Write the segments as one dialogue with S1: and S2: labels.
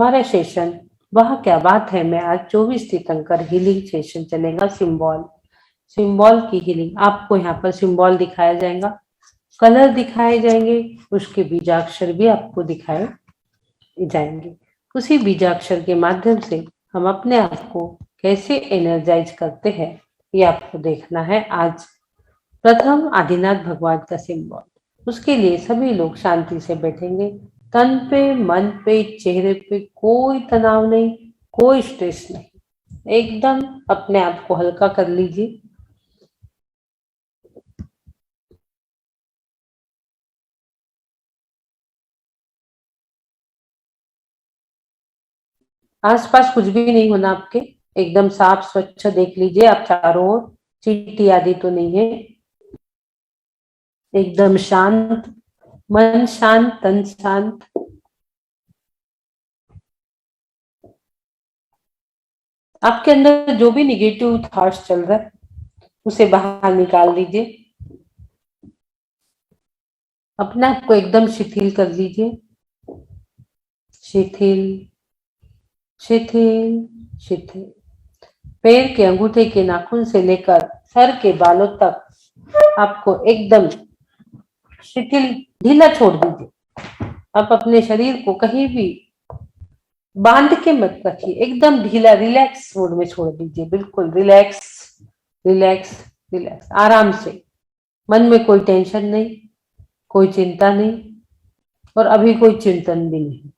S1: हमारा सेशन वह क्या बात है में आज 24 तीर्थंकर हीलिंग सेशन चलेगा। सिंबल की हीलिंग। आपको यहाँ पर सिंबल दिखाया जाएगा, कलर दिखाए जाएंगे, उसके बीजाक्षर भी आपको दिखाए जाएंगे। उसी बीजाक्षर के माध्यम से हम अपने आप को कैसे एनर्जाइज करते हैं ये आपको देखना है। आज प्रथम आदिनाथ भगवान का सिंबल। उसके लिए सभी लोग शांति से बैठेंगे। तन पे, मन पे, चेहरे पे कोई तनाव नहीं, कोई स्ट्रेस नहीं। एकदम अपने आप को हल्का कर लीजिए। आसपास कुछ भी नहीं होना आपके, एकदम साफ स्वच्छ देख लीजिए आप चारों ओर। चींटी आदि तो नहीं है। एकदम शांत, मन शांत, तन शांत। आपके अंदर जो भी निगेटिव थॉट्स चल रहा है उसे बाहर निकाल दीजिए। अपने आप को एकदम शिथिल कर लीजिए। शिथिल, शिथिल, शिथिल। पैर के अंगूठे के नाखून से लेकर सर के बालों तक आपको एकदम शिथिल, ढीला छोड़ दीजिए। आप अपने शरीर को कहीं भी बांध के मत रखिए, एकदम ढीला, रिलैक्स मोड में छोड़ दीजिए। बिल्कुल रिलैक्स, रिलैक्स, रिलैक्स, आराम से। मन में कोई टेंशन नहीं, कोई चिंता नहीं और अभी कोई चिंतन भी नहीं।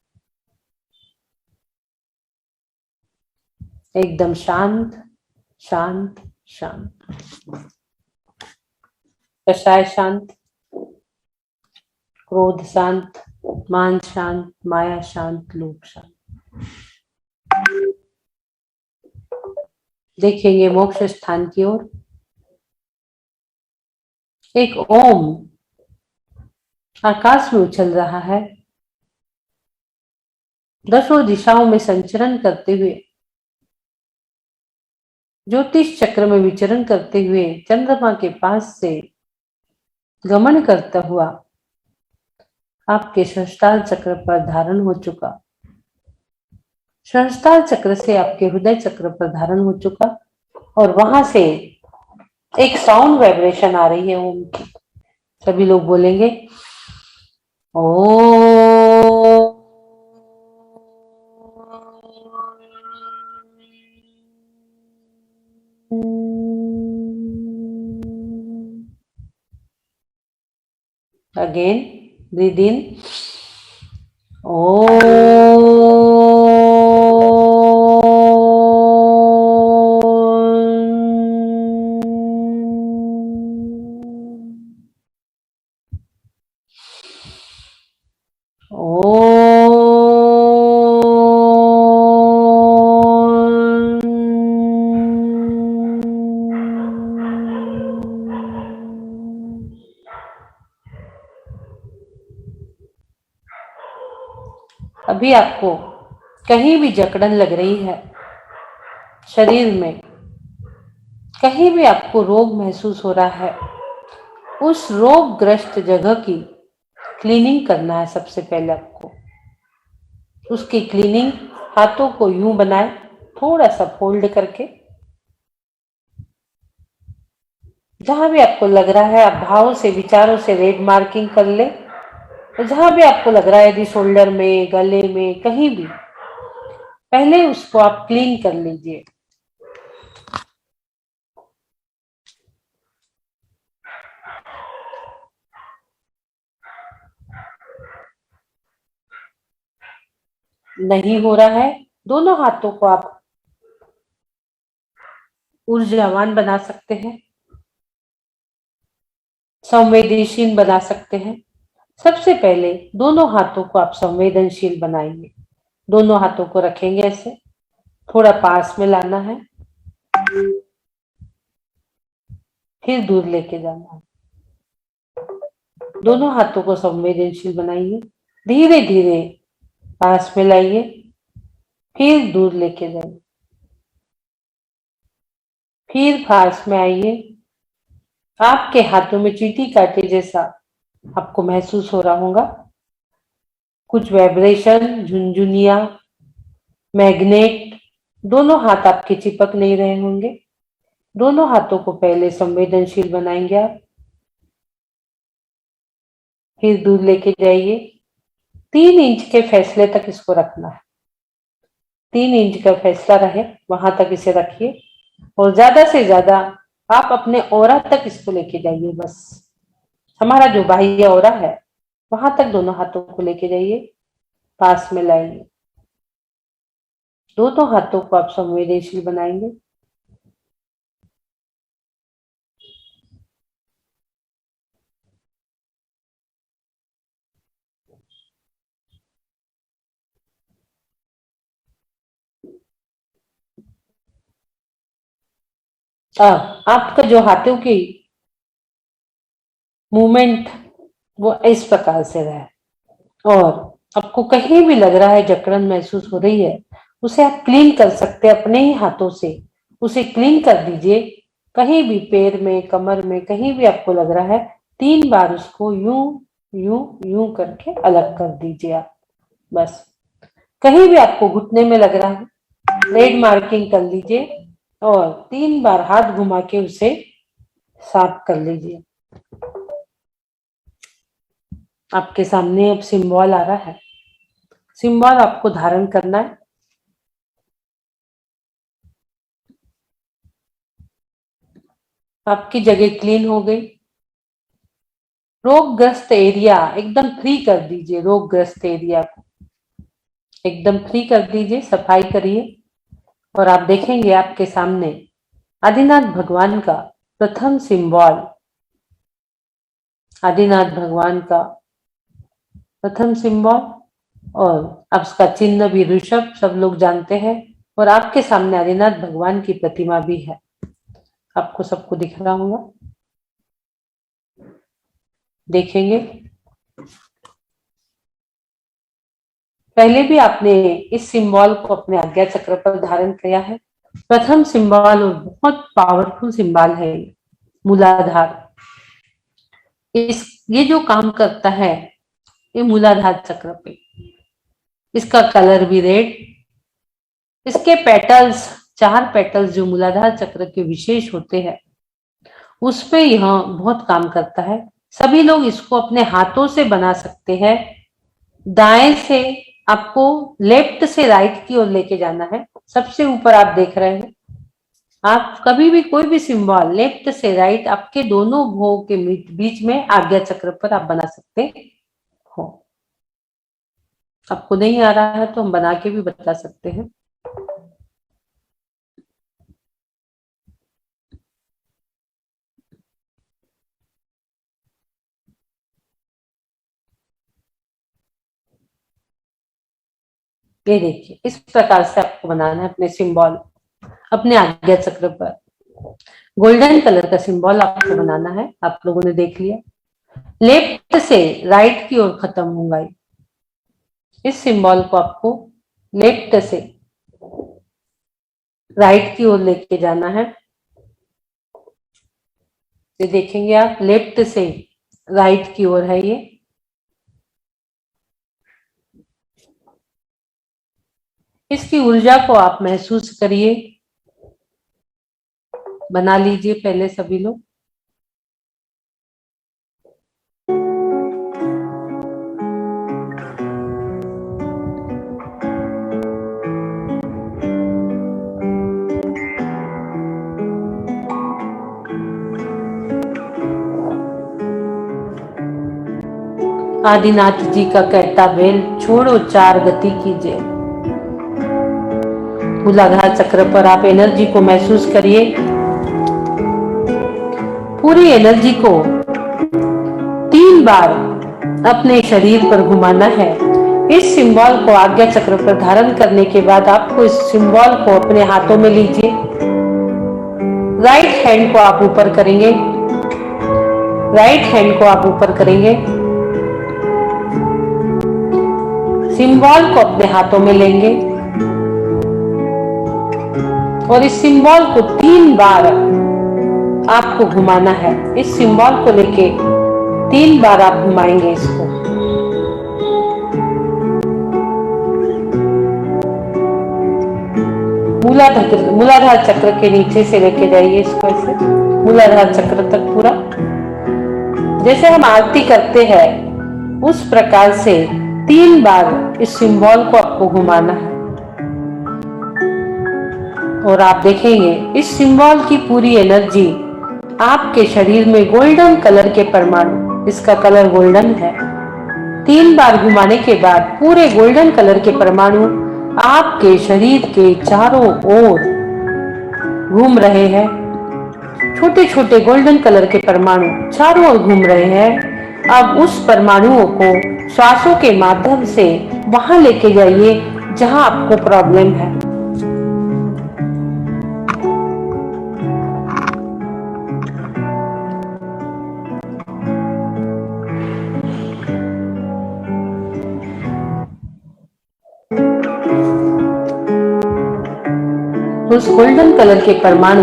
S1: एकदम शांत, शांत, शांत। कषाय शांत, क्रोध शांत, मान शांत, माया शांत, लोभ शांत। देखेंगे मोक्ष स्थान की ओर। एक ओम आकाश में उछल रहा है, दसों दिशाओं में संचरण करते हुए, ज्योतिष चक्र में विचरण करते हुए, चंद्रमा के पास से गमन करता हुआ आपके सहस्त्रार चक्र पर धारण हो चुका। सहस्त्रार चक्र से आपके हृदय चक्र पर धारण हो चुका और वहां से एक साउंड वाइब्रेशन आ रही है ओम की। सभी लोग बोलेंगे ओ। Again, breathe in. अभी आपको कहीं भी जकड़न लग रही है शरीर में, कहीं भी आपको रोग महसूस हो रहा है, उस रोगग्रस्त जगह की क्लीनिंग करना है। सबसे पहले आपको उसकी क्लीनिंग, हाथों को यूं बनाए, थोड़ा सा फोल्ड करके। जहां भी आपको लग रहा है आप भावों से, विचारों से रेड मार्किंग कर ले। तो जहां भी आपको लग रहा है, यदि शोल्डर में, गले में, कहीं भी, पहले उसको आप क्लीन कर लीजिए। नहीं हो रहा है, दोनों हाथों को आप ऊर्जावान बना सकते हैं, संवेदनशील बना सकते हैं। सबसे पहले दोनों हाथों को आप संवेदनशील बनाएंगे। दोनों हाथों को रखेंगे ऐसे, थोड़ा पास में लाना है, फिर दूर लेके जाना है। दोनों हाथों को संवेदनशील बनाइए, धीरे धीरे पास में लाइए, फिर दूर लेके जाइए, फिर पास में आइए। आपके हाथों में चींटी काटे जैसा आपको महसूस हो रहा होगा, कुछ वाइब्रेशन, झुनझुनिया, मैग्नेट। दोनों हाथ आपके चिपक नहीं रहे होंगे। दोनों हाथों को पहले संवेदनशील बनाएंगे आप, फिर दूर लेके जाइए। 3 इंच के फैसले तक इसको रखना है। 3 इंच का फैसला रहे वहां तक इसे रखिए, और ज्यादा से ज्यादा आप अपने औरा तक इसको लेके जाइए। बस हमारा जो बाह्य औरा है वहां तक दोनों हाथों को लेके जाइए, पास में लाएंगे। दोनों हाथों को आप संवेदनशील बनाएंगे। अब आपका जो हाथों की मूवमेंट वो इस प्रकार से रहे, और आपको कहीं भी लग रहा है जकड़न महसूस हो रही है, उसे आप क्लीन कर सकते हैं अपने ही हाथों से। उसे क्लीन कर दीजिए। कहीं भी पैर में, कमर में, कहीं भी आपको लग रहा है, 3 बार उसको यूं यूं यूं करके अलग कर दीजिए आप। बस कहीं भी आपको घुटने में लग रहा है, रेड मार्किंग कर लीजिए और 3 बार हाथ घुमा के उसे साफ कर लीजिए। आपके सामने अब सिंबल आ रहा है। सिंबल आपको धारण करना है। आपकी जगह क्लीन हो गई। रोगग्रस्त एरिया एकदम फ्री कर दीजिए। रोगग्रस्त एरिया को एकदम फ्री कर दीजिए, सफाई करिए, और आप देखेंगे आपके सामने आदिनाथ भगवान का प्रथम सिंबल, आदिनाथ भगवान का प्रथम सिंबल, और अब उसका चिन्ह भी ऋषभ सब लोग जानते हैं, और आपके सामने आदिनाथ भगवान की प्रतिमा भी है। आपको सबको दिख रहा होगा, देखेंगे। पहले भी आपने इस सिंबल को अपने आज्ञा चक्र पर धारण किया है। प्रथम सिंबल और बहुत पावरफुल सिंबल है मूलाधार। ये जो काम करता है ये मूलाधार चक्र पे। इसका कलर भी रेड। इसके पेटल्स, 4 पेटल्स जो मूलाधार चक्र के विशेष होते हैं, उस पे यह बहुत काम करता है। सभी लोग इसको अपने हाथों से बना सकते हैं। दाएं से आपको लेफ्ट से राइट की ओर लेके जाना है। सबसे ऊपर आप देख रहे हैं, आप कभी भी कोई भी सिंबल लेफ्ट से राइट आपके दोनों भोग के बीच में आज्ञा चक्र पर आप बना सकते हो। आपको नहीं आ रहा है तो हम बना के भी बता सकते हैं। ये देखिए, इस प्रकार से आपको बनाना है अपने सिंबल, अपने आज्ञा चक्र पर। गोल्डन कलर का सिंबल आपको बनाना है। आप लोगों ने देख लिया, लेफ्ट से राइट की ओर खत्म होगा। इस सिंबल को आपको लेफ्ट से राइट की ओर लेके जाना है। ये देखेंगे आप, लेफ्ट से राइट की ओर है ये। इसकी ऊर्जा को आप महसूस करिए। बना लीजिए पहले सभी लोग। आदिनाथ जी का कहता बेल छोड़ो 4 गति कीजिए। मूलाधार चक्र पर आप एनर्जी को महसूस करिए। पूरी एनर्जी को 3 बार अपने शरीर पर घुमाना है। इस सिंबल को आज्ञा चक्र पर धारण करने के बाद आपको इस सिंबल को अपने हाथों में लीजिए। राइट हैंड को आप ऊपर करेंगे। राइट हैंड को आप ऊपर करेंगे। सिंबल को अपने हाथों में लेंगे और इस सिंबल को 3 बार आपको घुमाना है। इस सिंबल को लेके 3 बार आप घुमाएंगे इसको। मूलाधार चक्र के नीचे से लेके जाइए इसको, ऐसे मूलाधार चक्र तक पूरा। जैसे हम आरती करते हैं उस प्रकार से 3 बार इस सिंबल को आपको घुमाना है। और आप देखेंगे इस सिंबल की पूरी एनर्जी आपके शरीर में गोल्डन कलर के परमाणु, इसका कलर गोल्डन है, 3 बार घुमाने के बाद पूरे गोल्डन कलर के परमाणु आपके शरीर के चारों ओर घूम रहे हैं। छोटे छोटे गोल्डन कलर के परमाणु चारों ओर घूम रहे हैं। अब उस परमाणुओं को श्वासों के माध्यम से वहां लेके जाइए जहां आपको प्रॉब्लम है। उस गोल्डन कलर के परमाणु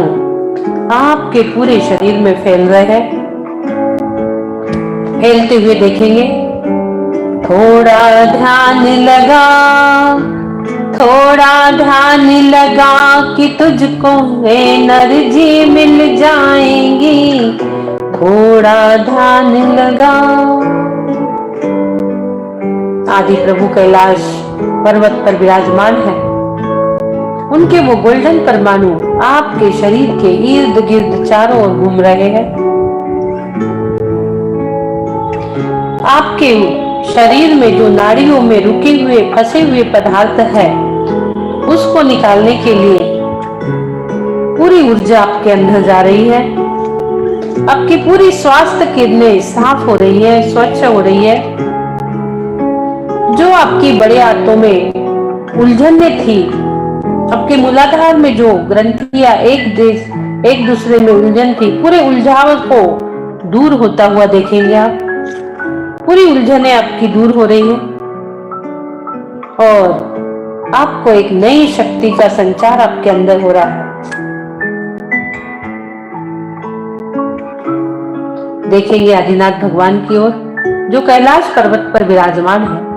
S1: आपके पूरे शरीर में फैल रहे हैं। फैलते हुए देखेंगे। थोड़ा ध्यान लगा, थोड़ा ध्यान लगा कि तुझको एनर्जी मिल जाएंगी, थोड़ा ध्यान लगा। आदि प्रभु कैलाश पर्वत पर विराजमान है। उनके वो गोल्डन परमाणु आपके शरीर के इर्द गिर्द चारों ओर घूम रहे हैं। आपके शरीर में जो नाड़ियों में रुके हुए फंसे हुए पदार्थ है उसको निकालने के लिए पूरी ऊर्जा आपके अंदर जा रही है। आपकी पूरी स्वास्थ्य किरणें साफ हो रही है, स्वच्छ हो रही है। जो आपकी बड़े आंतों में उलझने थी, आपके मूलाधार में जो ग्रंथियां एक दूसरे में उलझन थी, पूरे उलझाव को दूर होता हुआ देखेंगे आप। पूरी उलझनें आपकी दूर हो रही है और आपको एक नई शक्ति का संचार आपके अंदर हो रहा है। देखेंगे आदिनाथ भगवान की ओर जो कैलाश पर्वत पर विराजमान है।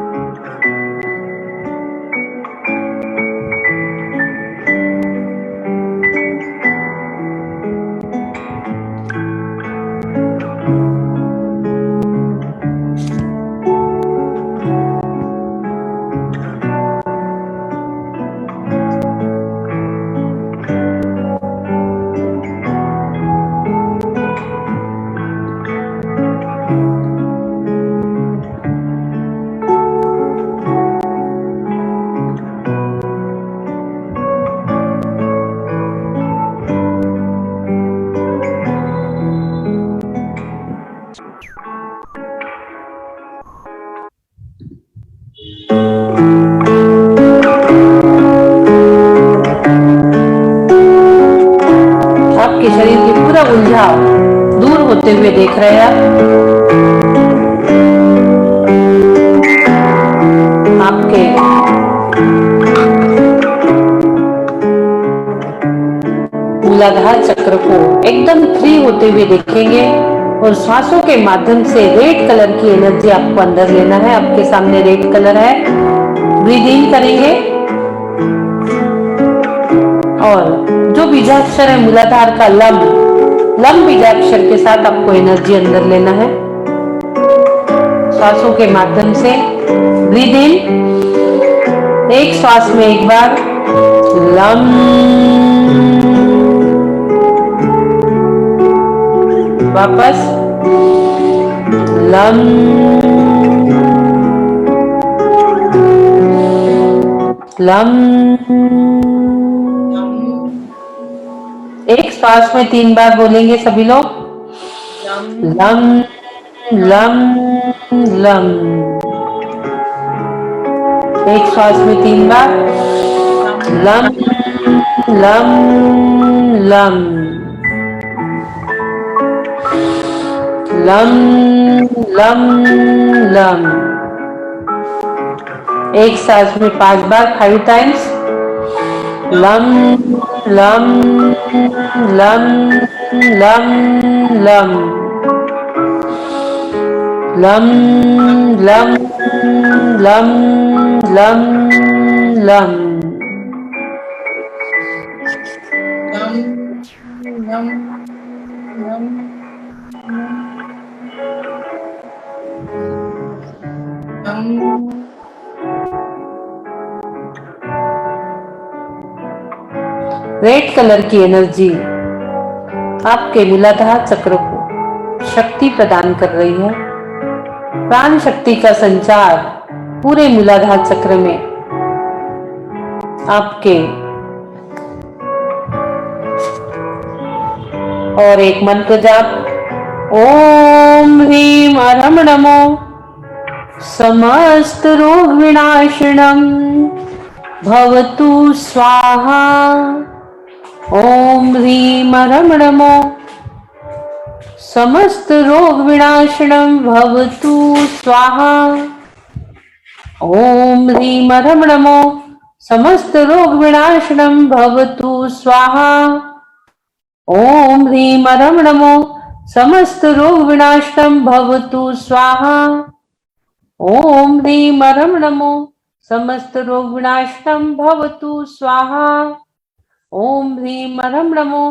S1: आपके शरीर की पूरा उलझाव दूर होते हुए देख रहे हैं आपके मूलाधार चक्र को एकदम फ्री होते हुए देखेंगे और श्वासों के माध्यम से रेड कलर की एनर्जी आपको अंदर लेना है। आपके सामने रेड कलर है। ब्रीद इन करेंगे और जो बीजाक्षर है मूलाधार का लम बीजाक्षर के साथ आपको एनर्जी अंदर लेना है। श्वासों के माध्यम से ब्रीद इन, एक श्वास में एक बार लम, वापस लम, लम। एक श्वास में 3 बार बोलेंगे सभी लोग। लम लम लम। एक श्वास में 3 बार लम लम लम, लम लम लम। एक सांस में 5 बार 5 टाइम्स लम लम लम लम लम, लम लम लम लम लम।
S2: यम यम यम यम।
S1: रेड कलर की एनर्जी आपके मूलाधार चक्र को शक्ति प्रदान कर रही है। प्राण शक्ति का संचार पूरे मूलाधार चक्र में आपके, और एक मंत्र जाप, ओम ह्रीम अरम नमो समस्त रोग विनाशनम भवतु स्वाहा। ओम ह्रीम अरम नमो समस्त रोग विनाशनम भवतु स्वाहा। ओम ह्रीम अरम नमो समस्त रोग विनाशनम भवतु स्वाहा। ओम ह्रीम अरम नमो समस्त रोग विनाशनम भवतु स्वाहा। ओम ह्रीम अरम नमो समस्त रोग विनाशनम भवतु स्वाहा। ओम ह्रीम अरम नमो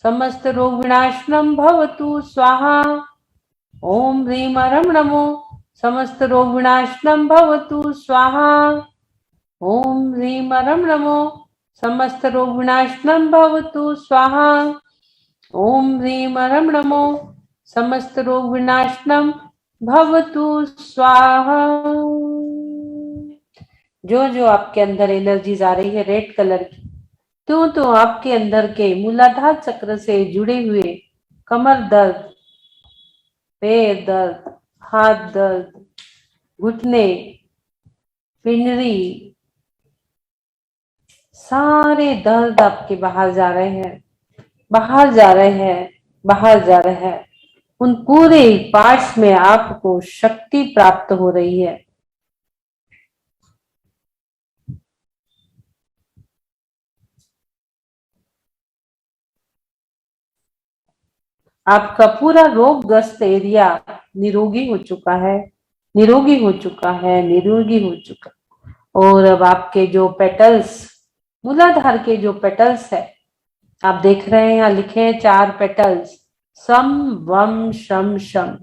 S1: समस्त रोग विनाशनम भवतु स्वाहा। ओम ह्रीम अरम नमो समस्त रोग विनाशनम भवतु स्वाहा। ओम ह्रीम अरम नमो समस्त रोग विनाशनम भवतु स्वाहा। ओम ह्रीम अरम नमो समस्त रोग विनाशनम भवतु स्वाहा। जो जो आपके अंदर एनर्जीज आ रही है रेड कलर की, तो आपके अंदर के मूलाधार चक्र से जुड़े हुए कमर दर्द, पैर दर्द, हाथ दर्द, घुटने, पिंडली, सारे दर्द आपके बाहर जा रहे हैं, बाहर जा रहे हैं, बाहर जा रहे हैं। उन पूरे पार्ट्स में आपको शक्ति प्राप्त हो रही है। आपका पूरा रोगग्रस्त एरिया निरोगी हो चुका है, निरोगी हो चुका है, निरोगी हो चुका। और अब आपके जो पेटल्स, मूलाधार के जो पेटल्स है, आप देख रहे हैं यहाँ लिखे हैं 4 पेटल्स, सम वम शम शम,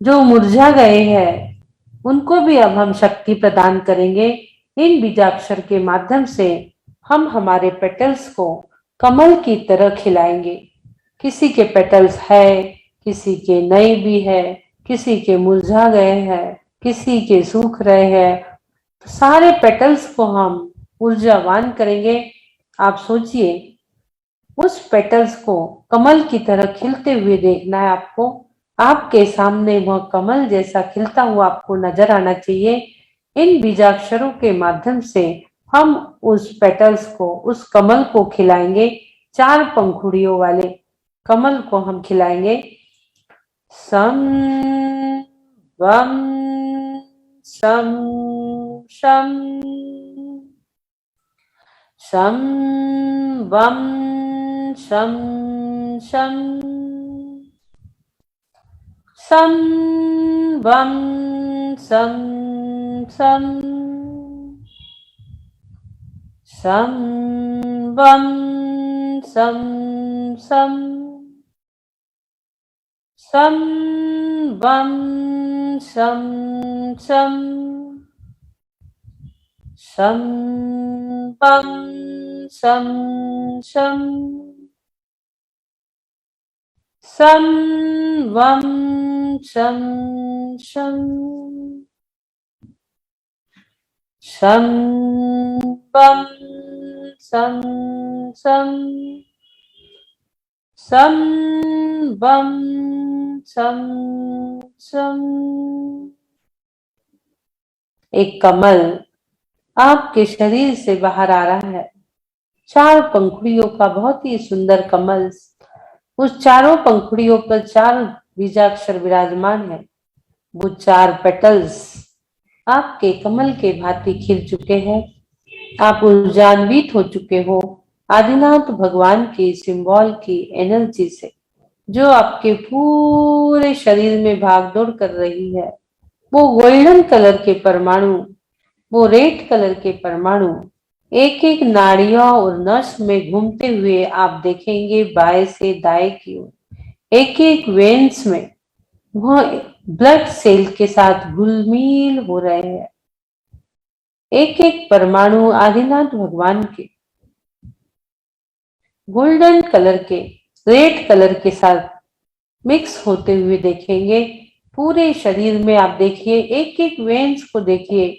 S1: जो मुरझा गए हैं उनको भी अब हम शक्ति प्रदान करेंगे। इन बीजाक्षर के माध्यम से हम हमारे पेटल्स को कमल की तरह खिलाएंगे। किसी के पेटल्स है, किसी के नए भी है, किसी के मुरझा गए हैं, किसी के सूख रहे हैं, तो सारे पेटल्स को हम ऊर्जावान करेंगे। आप सोचिए, उस पेटल्स को कमल की तरह खिलते हुए देखना है आपको। आपके सामने वह कमल जैसा खिलता हुआ आपको नजर आना चाहिए। इन बीजाक्षरों के माध्यम से हम उस पेटल्स को, उस कमल को खिलाएंगे। 4 पंखुड़ियों वाले कमल को हम खिलाएंगे। सम वम सम शम, सम वम शम शम, सम वम सम सम, सम वम सम सम, सम वम सम सम, सम वम सम सम, सम वम सम सम, सम वम सम सम, सम वम सम सम। एक कमल आपके शरीर से बाहर आ रहा है। 4 पंखुड़ियों का बहुत ही सुंदर कमल। उस चारों पंखुड़ियों पर 4 बीजाक्षर विराजमान है। वो 4 पेटल्स आपके कमल के भांति खिल चुके हैं। आप ऊर्जान्वित हो चुके हो आदिनाथ भगवान की सिंबल की एनर्जी से, जो आपके पूरे शरीर में भागदौड़ कर रही है। वो गोल्डन कलर के परमाणु, वो रेड कलर के परमाणु एक एक नाड़ियों और नस में घूमते हुए आप देखेंगे बाएं से दाएं की ओर। एक एक वेन्स में वह ब्लड सेल के साथ घुलमील हो रहे हैं। एक एक परमाणु आदिनाथ भगवान के गोल्डन कलर के रेड कलर के साथ मिक्स होते हुए देखेंगे। पूरे शरीर में आप देखिए, एक एक वेन्स को देखिए,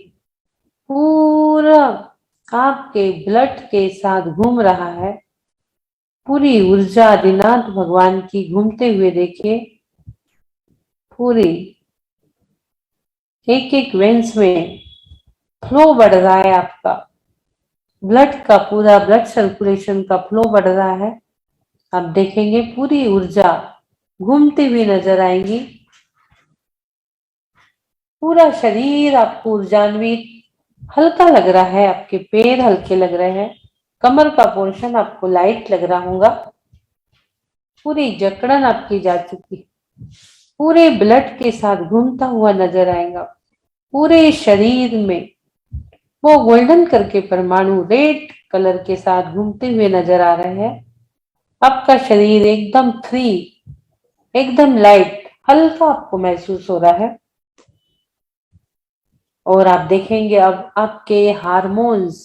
S1: पूरा आपके ब्लड के साथ घूम रहा है। पूरी ऊर्जा आदिनाथ भगवान की घूमते हुए देखिए। पूरी एक एक वेन्स में फ्लो बढ़ रहा है, आपका ब्लड का पूरा ब्लड सर्कुलेशन का फ्लो बढ़ रहा है। आप देखेंगे पूरी ऊर्जा घूमती हुई नजर आएंगी। पूरा शरीर आपको ऊर्जान्वित हल्का लग रहा है, आपके पैर हल्के लग रहे हैं, कमर का पोर्शन आपको लाइट लग रहा होगा। पूरी जकड़न आपकी जा चुकी, पूरे ब्लड के साथ घूमता हुआ नजर आएगा। पूरे शरीर में वो गोल्डन करके परमाणु रेड कलर के साथ घूमते हुए नजर आ रहे हैं। आपका शरीर एकदम फ्री, एकदम लाइट, हल्का आपको महसूस हो रहा है। और आप देखेंगे अब आपके हार्मोन्स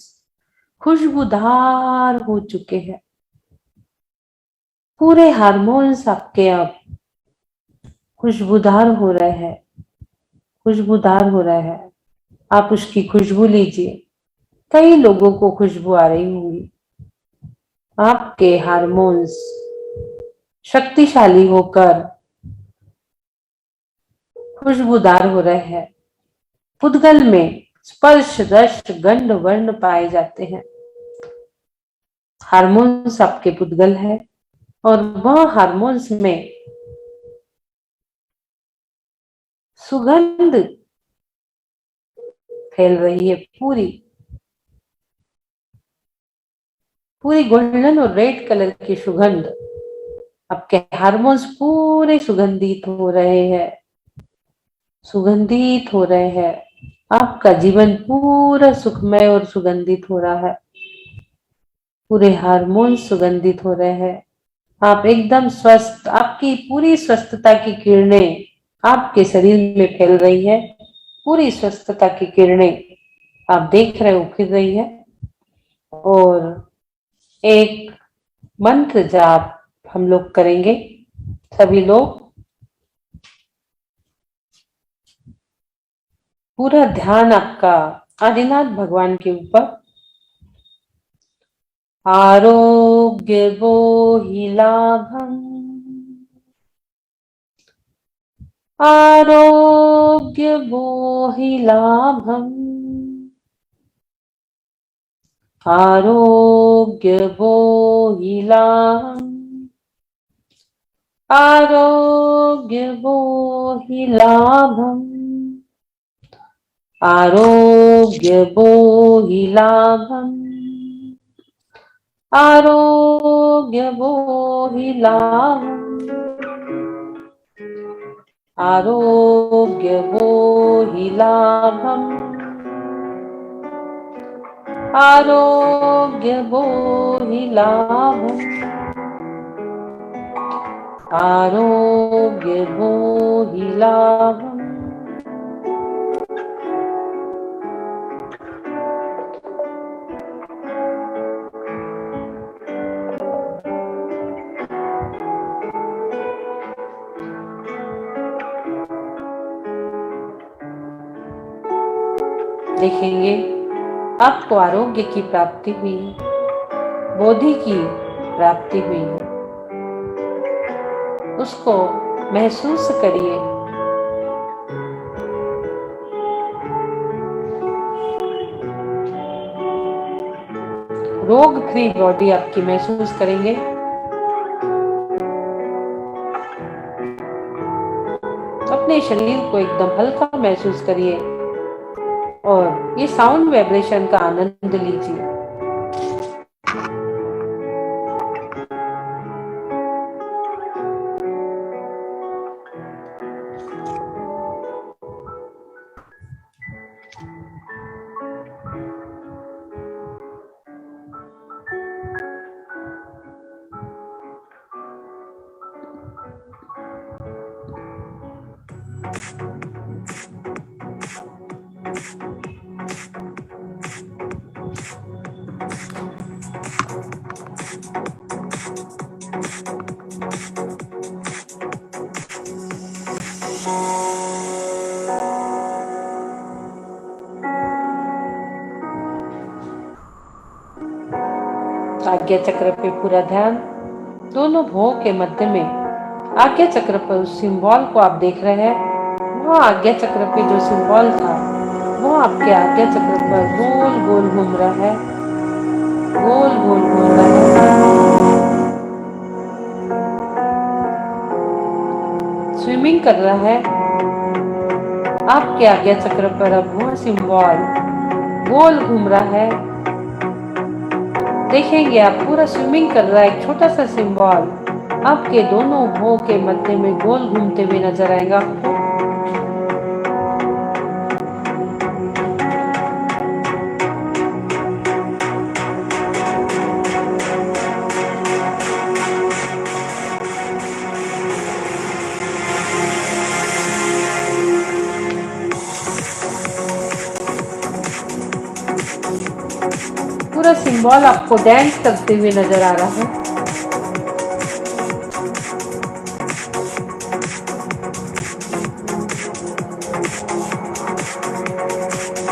S1: खुशबूदार हो चुके हैं। पूरे हार्मोन्स आपके अब खुशबूदार हो रहे हैं, खुशबूदार हो रहा है। आप उसकी खुशबू लीजिए। कई लोगों को खुशबू आ रही होंगी। आपके हार्मोन्स शक्तिशाली होकर खुशबूदार हो रहे हैं। पुद्गल में स्पर्श रस गंध वर्ण पाए जाते हैं। हार्मोन्स आपके पुद्गल है और वह हार्मोन्स में सुगंध फैल रही है। पूरी पूरी गोल्डन और रेड कलर की सुगंध, आपके हार्मोन्स पूरे सुगंधित हो रहे हैं, सुगंधित हो रहे हैं। आपका जीवन पूरा सुखमय और सुगंधित हो रहा है। पूरे हार्मोन्स सुगंधित हो रहे हैं। आप एकदम स्वस्थ, आपकी पूरी स्वस्थता की किरणें आपके शरीर में फैल रही है। पूरी स्वस्थता की किरणें आप देख रहे हो फिर रही है। और एक मंत्र जाप हम लोग करेंगे, सभी लोग पूरा ध्यान आपका आदिनाथ भगवान के ऊपर। आरोग्य बोहि लाभम, आरोग्य बोहि लाभम, आरोग्य बोहि लाभम, आरोग्य बोहि लाभम, आरोग्य बोहि लाभम, आरोग्य बोहि लाभम, आरोग्य बोहि लाभम, आरोग्य बोहि लाभम, आरोग्य बोहि लाभम। देखेंगे आपको आरोग्य की प्राप्ति हुई है, बोधि की प्राप्ति हुई है। उसको महसूस करिए। रोग फ्री बॉडी आपकी महसूस करेंगे। अपने शरीर को एकदम हल्का महसूस करिए और ये साउंड वाइब्रेशन का आनंद लीजिए। आज्ञा चक्र पे पूरा ध्यान, दोनों भौं के मध्य में आज्ञा चक्र पर उस सिंबल को आप देख रहे हैं। वह आज्ञा चक्र पे जो सिंबल था वो आपके आज्ञा चक्र पर गोल गोल घूम रहा है, गोल गोल घूम रहा है, स्विमिंग कर रहा है। आपके आज्ञा चक्र पर अब वह सिंबल गोल घूम रहा है। देखेंगे आप पूरा स्विमिंग कर रहा है। एक छोटा सा सिंबल आपके दोनों भौं के मध्य में गोल घूमते हुए नजर आएगा आपको। पूरा सिंबल आपको डांस करते हुए नजर आ रहा है।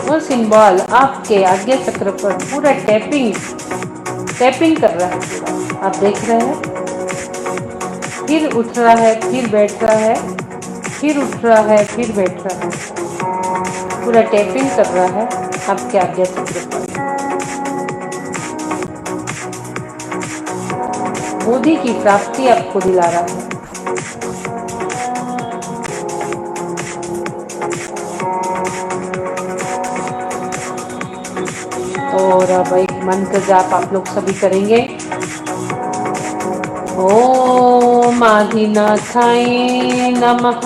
S1: वो सिंबल आपके आज्ञा चक्र पर पूरा टैपिंग कर रहा है। पूरा आप देख रहे हैं। फिर उठ रहा है, फिर बैठ रहा है, फिर उठ रहा है, फिर बैठ रहा है। पूरा टैपिंग कर रहा है आपके आज्ञा चक्र पर। बोधि की प्राप्ति आपको दिला रहा है। और अब एक मंत्र जाप आप लोग सभी करेंगे। ओम आदिनाथाय नमः।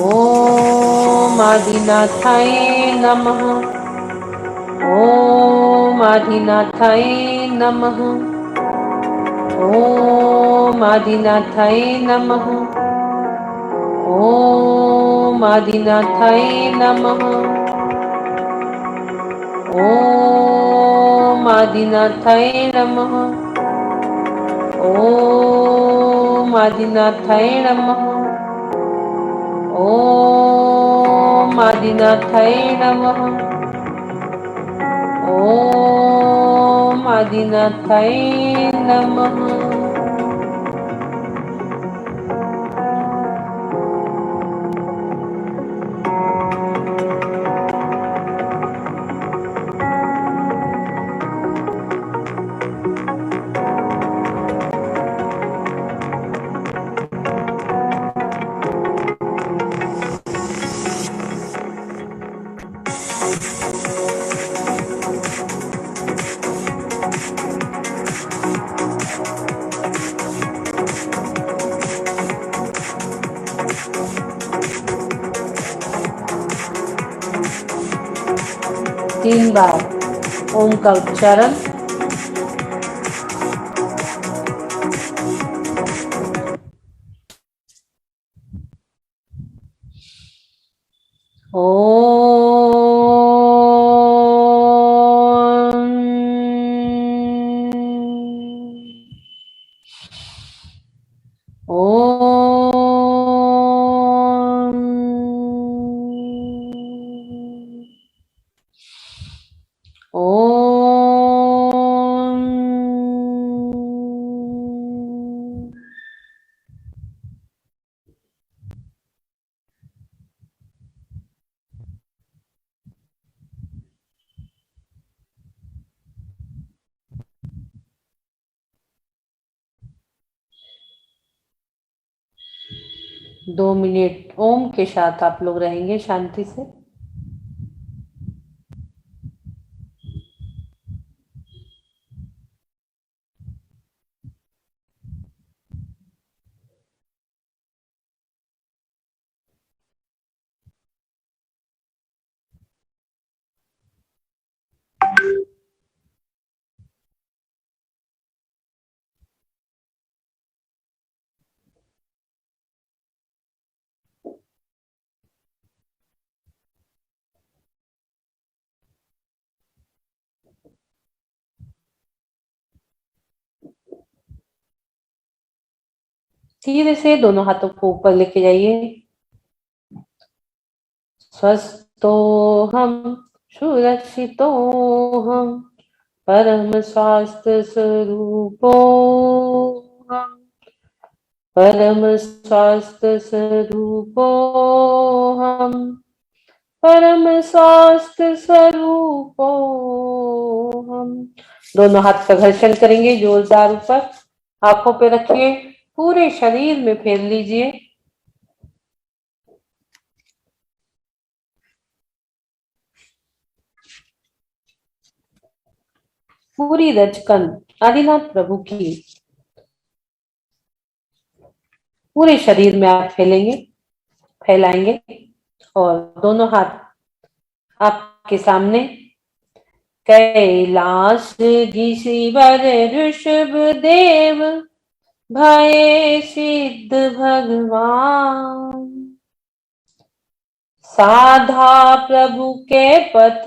S1: ओम आदिनाथाय नमः। ओम आदिनाथाय नमः। ओम आदिनाथाय नमः। ओम आदिनाथाय नमः। ओम आदिनाथाय नमः। ओम आदिनाथाय नमः। ओम आदिनाथाय नमः। ओम आदिनाथाय नमः। तीन बार ओम का उच्चारण। दो मिनट ओम के साथ आप लोग रहेंगे शांति से। धीरे से दोनों हाथों को ऊपर लेके जाइए। स्वस्थो हम सुरक्षितो हम परम शास्त्र स्वरूपोऽहम् परम शास्त्र स्वरूपोऽहम् परम शास्त्र स्वरूपोऽहम्। दोनों हाथ का घर्षण करेंगे जोरदार ऊपर, आंखों पे रखिए, पूरे शरीर में फेर लीजिए। पूरी रचकन आदिनाथ प्रभु की पूरे शरीर में आप फैलाएंगे और दोनों हाथ आपके सामने। कैलाश गिरिवर ऋषभ देव भये सिद्ध भगवान, साधा प्रभु के पथ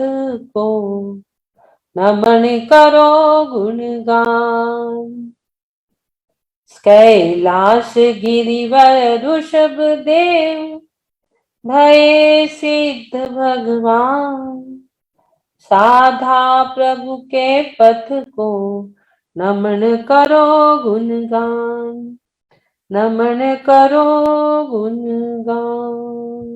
S1: को नमन करो गुणगान। कैलाश गिरिवर ऋषभ देव भये सिद्ध भगवान, साधा प्रभु के पथ को नमन करो गुणगान, नमन करो गुणगान।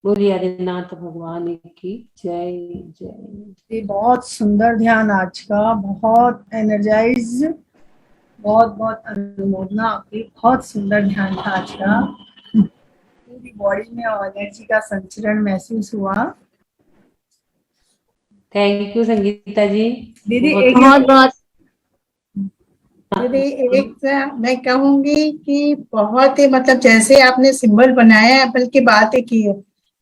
S1: बोलिए आदिनाथ भगवान की जय जय।
S2: ये बहुत सुंदर ध्यान आज का, बहुत एनर्जाइज, बहुत बहुत अनुमोदना आपकी। बहुत सुंदर ध्यान था आज का। पूरी बॉडी में एनर्जी का संचरण महसूस हुआ।
S1: थैंक यू संगीता जी।
S2: दीदी
S3: बहुत
S2: दीदी एक मैं कहूंगी कि बहुत ही मतलब जैसे आपने सिंबल बनाया है, बल्कि बात ही की है,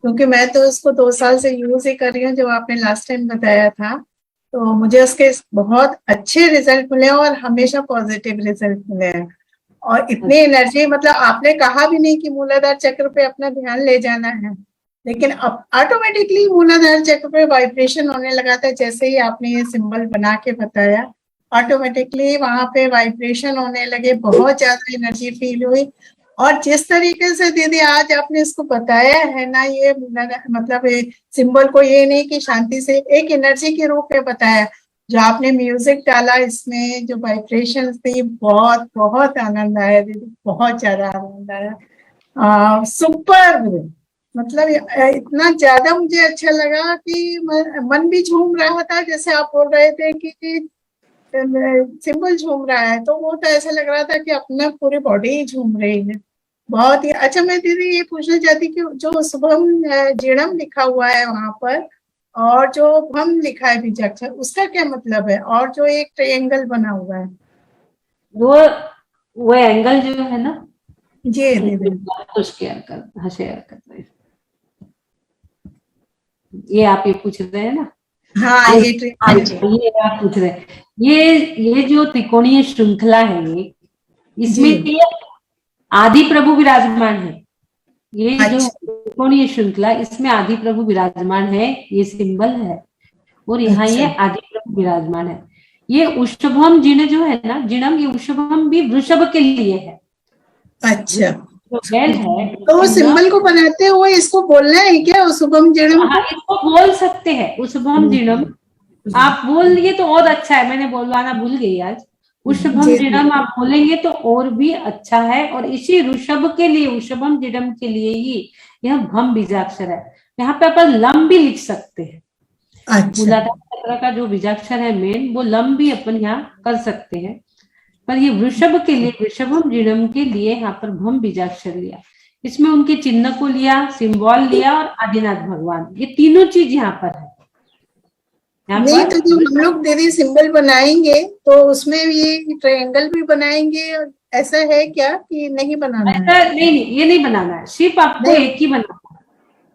S2: क्योंकि मैं तो उसको 2 साल से यूज ही कर रही हूँ, जो आपने लास्ट टाइम बताया था। तो मुझे उसके बहुत अच्छे रिजल्ट मिले और हमेशा पॉजिटिव रिजल्ट मिले हैं। और इतनी एनर्जी, मतलब आपने कहा भी नहीं कि मूलाधार चक्र पे अपना ध्यान ले जाना है, लेकिन अब ऑटोमेटिकली मूलाधार चक्र पे वाइब्रेशन होने लगा था। जैसे ही आपने ये सिंबल बना के बताया, ऑटोमेटिकली वहां पे वाइब्रेशन होने लगे, बहुत ज्यादा एनर्जी फील हुई। और जिस तरीके से दीदी आज आपने इसको बताया है ना, ये मतलब सिंबल को ये नहीं कि शांति से, एक एनर्जी के रूप में बताया। जो आपने म्यूजिक डाला इसमें, जो वाइब्रेशन थी, बहुत बहुत आनंद आया दीदी, बहुत ज्यादा आनंद आया। सुपर, मतलब इतना ज्यादा मुझे अच्छा लगा कि मन भी झूम रहा था। जैसे आप बोल रहे थे कि सिंबल झूम रहा है, तो वो तो ऐसा लग रहा था कि अपना पूरी बॉडी ही झूम रही है। बहुत ही अच्छा। मैं दीदी ये पूछना चाहती कि जो शुभम जीणम लिखा हुआ है वहां पर, और जो भम लिखा है बीजाक्षर, उसका क्या मतलब है? और जो एक ट्रायंगल बना हुआ है,
S1: वो एंगल जो है ना,
S2: जी दीदी,
S1: तो शेयर कर रहे हैं। ये आप ये पूछ रहे हैं ना?
S2: हाँ ये
S1: ये आप पूछ रहे हैं। ये जो त्रिकोणीय श्रृंखला है, इसमें ये आदि प्रभु विराजमान है। ये जो त्रिकोणीय श्रृंखला, इसमें आदि प्रभु विराजमान है, ये सिंबल है। और यहाँ ये आदि प्रभु विराजमान है। ये उषभम जिण जो है ना, जिणम, ये उषभम भी वृषभ के लिए है।
S2: अच्छा,
S1: जो बैल है,
S2: तो वो सिंबल को बनाते हुए इसको बोलना है क्या, शुभम जीणम?
S1: हाँ, इसको बोल सकते हैं उषभम जिणम। आप बोल लिए तो और अच्छा है। मैंने बोलवाना भूल गई आज। उषभम जिणम आप बोलेंगे तो और भी अच्छा है। और इसी ऋषभ के लिए, उषभम जिणम के लिए ही यह भम बीजाक्षर है। यहाँ पे अपन लम भी लिख सकते हैं। मूलाधार चक्र का जो बीजाक्षर है मेन, वो लम भी अपन यहाँ कर सकते हैं। पर ये वृषभ के लिए, वृषभम जिणम के लिए यहाँ पर भम बीजाक्षर लिया। इसमें उनके चिन्ह को लिया, सिंबल लिया, और आदिनाथ भगवान, ये तीनों चीज यहाँ पर है।
S2: नहीं तो जब हम लोग दीदी सिंबल बनाएंगे तो उसमें ये ट्रायंगल भी बनाएंगे, ऐसा है क्या कि नहीं बनाना है?
S1: ऐसा नहीं, ये नहीं बनाना है, सिर्फ आपको एक ही बनाना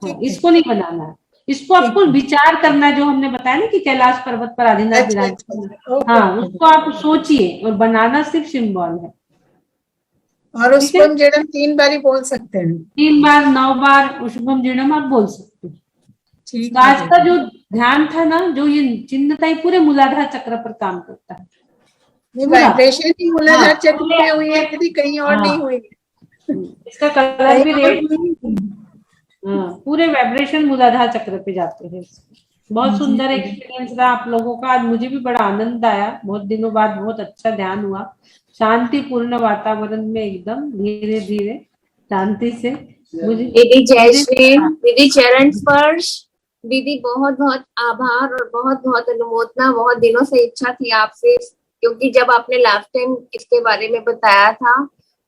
S1: है। इसको नहीं बनाना है, इसको आपको विचार करना है। जो हमने बताया ना कि कैलाश पर्वत पर आदिनाथ विराजमान, हाँ, उसको आप सोचिए। और बनाना सिर्फ सिंबल है।
S2: और उष्भम जीणम 3 बार ही बोल सकते हैं?
S1: 3 बार, 9 बार उष्भम जीणम आप बोल सकते हैं। आज का जो ध्यान था ना, जो ये चिन्ह था, ये पूरे मूलाधार चक्र पर काम करता है।
S2: वाइब्रेशन ही मूलाधार चक्र पे हुई है दीदी, कहीं और नहीं हुई।
S1: इसका कलर भी रेड, पूरे वाइब्रेशन मूलाधार चक्र पे जाते हैं। बहुत
S2: जी
S1: सुंदर एक्सपीरियंस रहा आप लोगों का। आज मुझे भी बड़ा आनंद आया, बहुत दिनों बाद बहुत अच्छा ध्यान हुआ, शांतिपूर्ण वातावरण में, एकदम धीरे धीरे शांति से। मुझे
S3: दीदी जय
S1: मुझे
S3: श्री, दीदी चरण स्पर्श। दीदी बहुत बहुत आभार और बहुत बहुत अनुमोदना। बहुत दिनों से इच्छा थी आपसे, क्योंकि जब आपने लास्ट टाइम इसके बारे में बताया था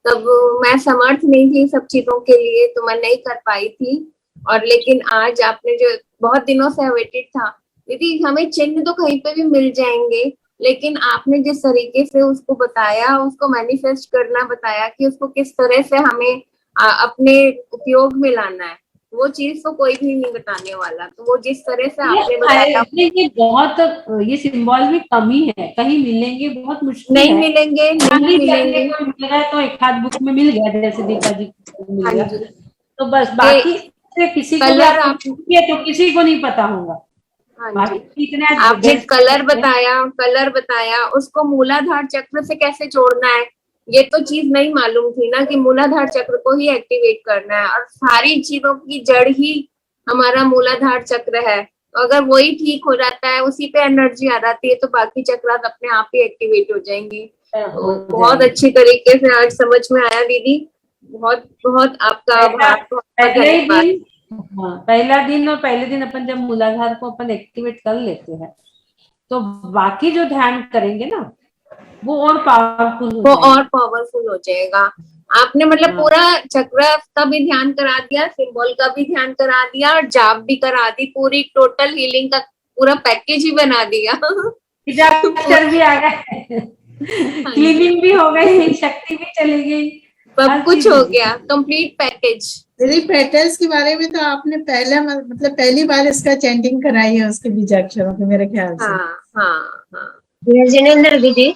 S3: तब मैं समर्थ नहीं थी सब चीजों के लिए, तो मैं नहीं कर पाई थी। और लेकिन आज आपने जो बहुत दिनों से अवेटेड था, दीदी हमें चिन्ह तो कहीं पे भी मिल जाएंगे, लेकिन आपने जिस तरीके से उसको बताया, उसको मैनिफेस्ट करना बताया कि उसको किस तरह से हमें अपने उपयोग में लाना है, वो चीज तो कोई भी नहीं बताने वाला। तो वो जिस तरह से आपने बताया,
S1: ये बहुत, ये सिंबल भी कम ही है, कहीं मिलेंगे बहुत मुश्किल
S3: नहीं
S1: है।
S3: मिलेंगे, नहीं मिलेंगे।
S1: को मिल गया तो एक हाथ बुक में मिल गया, जैसे दीपा जी को मिल
S3: हाँ
S1: गया,
S3: जी,
S1: तो बस
S3: ये
S1: बाकी से किसी को भी
S3: कलर
S1: आपको
S3: आप,
S1: पूछिए तो किसी को नहीं पता होगा।
S3: हाँ जी,
S1: बाकी इतने
S3: आपने
S1: डेढ़
S3: कलर बताया, उसको मूलाधार चक्र से कैसे जोड़ना है, ये तो चीज नहीं मालूम थी ना कि मूलाधार चक्र को ही एक्टिवेट करना है, और सारी चीजों की जड़ ही हमारा मूलाधार चक्र है। तो अगर वही ठीक हो जाता है, उसी पे एनर्जी आ जाती है, तो बाकी चक्रात अपने आप ही एक्टिवेट हो जाएंगे। तो बहुत अच्छी तरीके से आज समझ में आया दीदी। बहुत बहुत आपका आभार, बहुत बहुत
S1: पहले ही
S3: धन्यवाद।
S1: दिन, हाँ पहला दिन, और पहले दिन अपन जब मूलाधार को अपन एक्टिवेट कर लेते हैं तो बाकी जो ध्यान करेंगे ना वो और पावरफुल हो
S3: वो
S1: जाएगा।
S3: और पावरफुल हो जाएगा। आपने मतलब
S1: हाँ।
S3: पूरा चक्र का भी ध्यान करा दिया, सिंबल का भी ध्यान करा दिया, और जाप भी करा दी, पूरी टोटल हीलिंग का पूरा पैकेज ही बना दिया।
S1: डिजास्टर भी आ गए,
S3: हाँ जी,
S1: क्लीनिंग भी हो गई, शक्ति भी चली गई,
S3: सब
S1: हर
S3: कुछ
S1: चीज
S3: हो
S1: हो
S3: गया, कंप्लीट पैकेज।
S2: दीदी पेटल्स के बारे में तो आपने पहला मतलब पहली बार इसका चैंटिंग कराई है उसके बीजाक्षरों की मेरे ख्याल से।
S3: हाँ हाँ हाँ। जय जिनेन्द्र दीदी।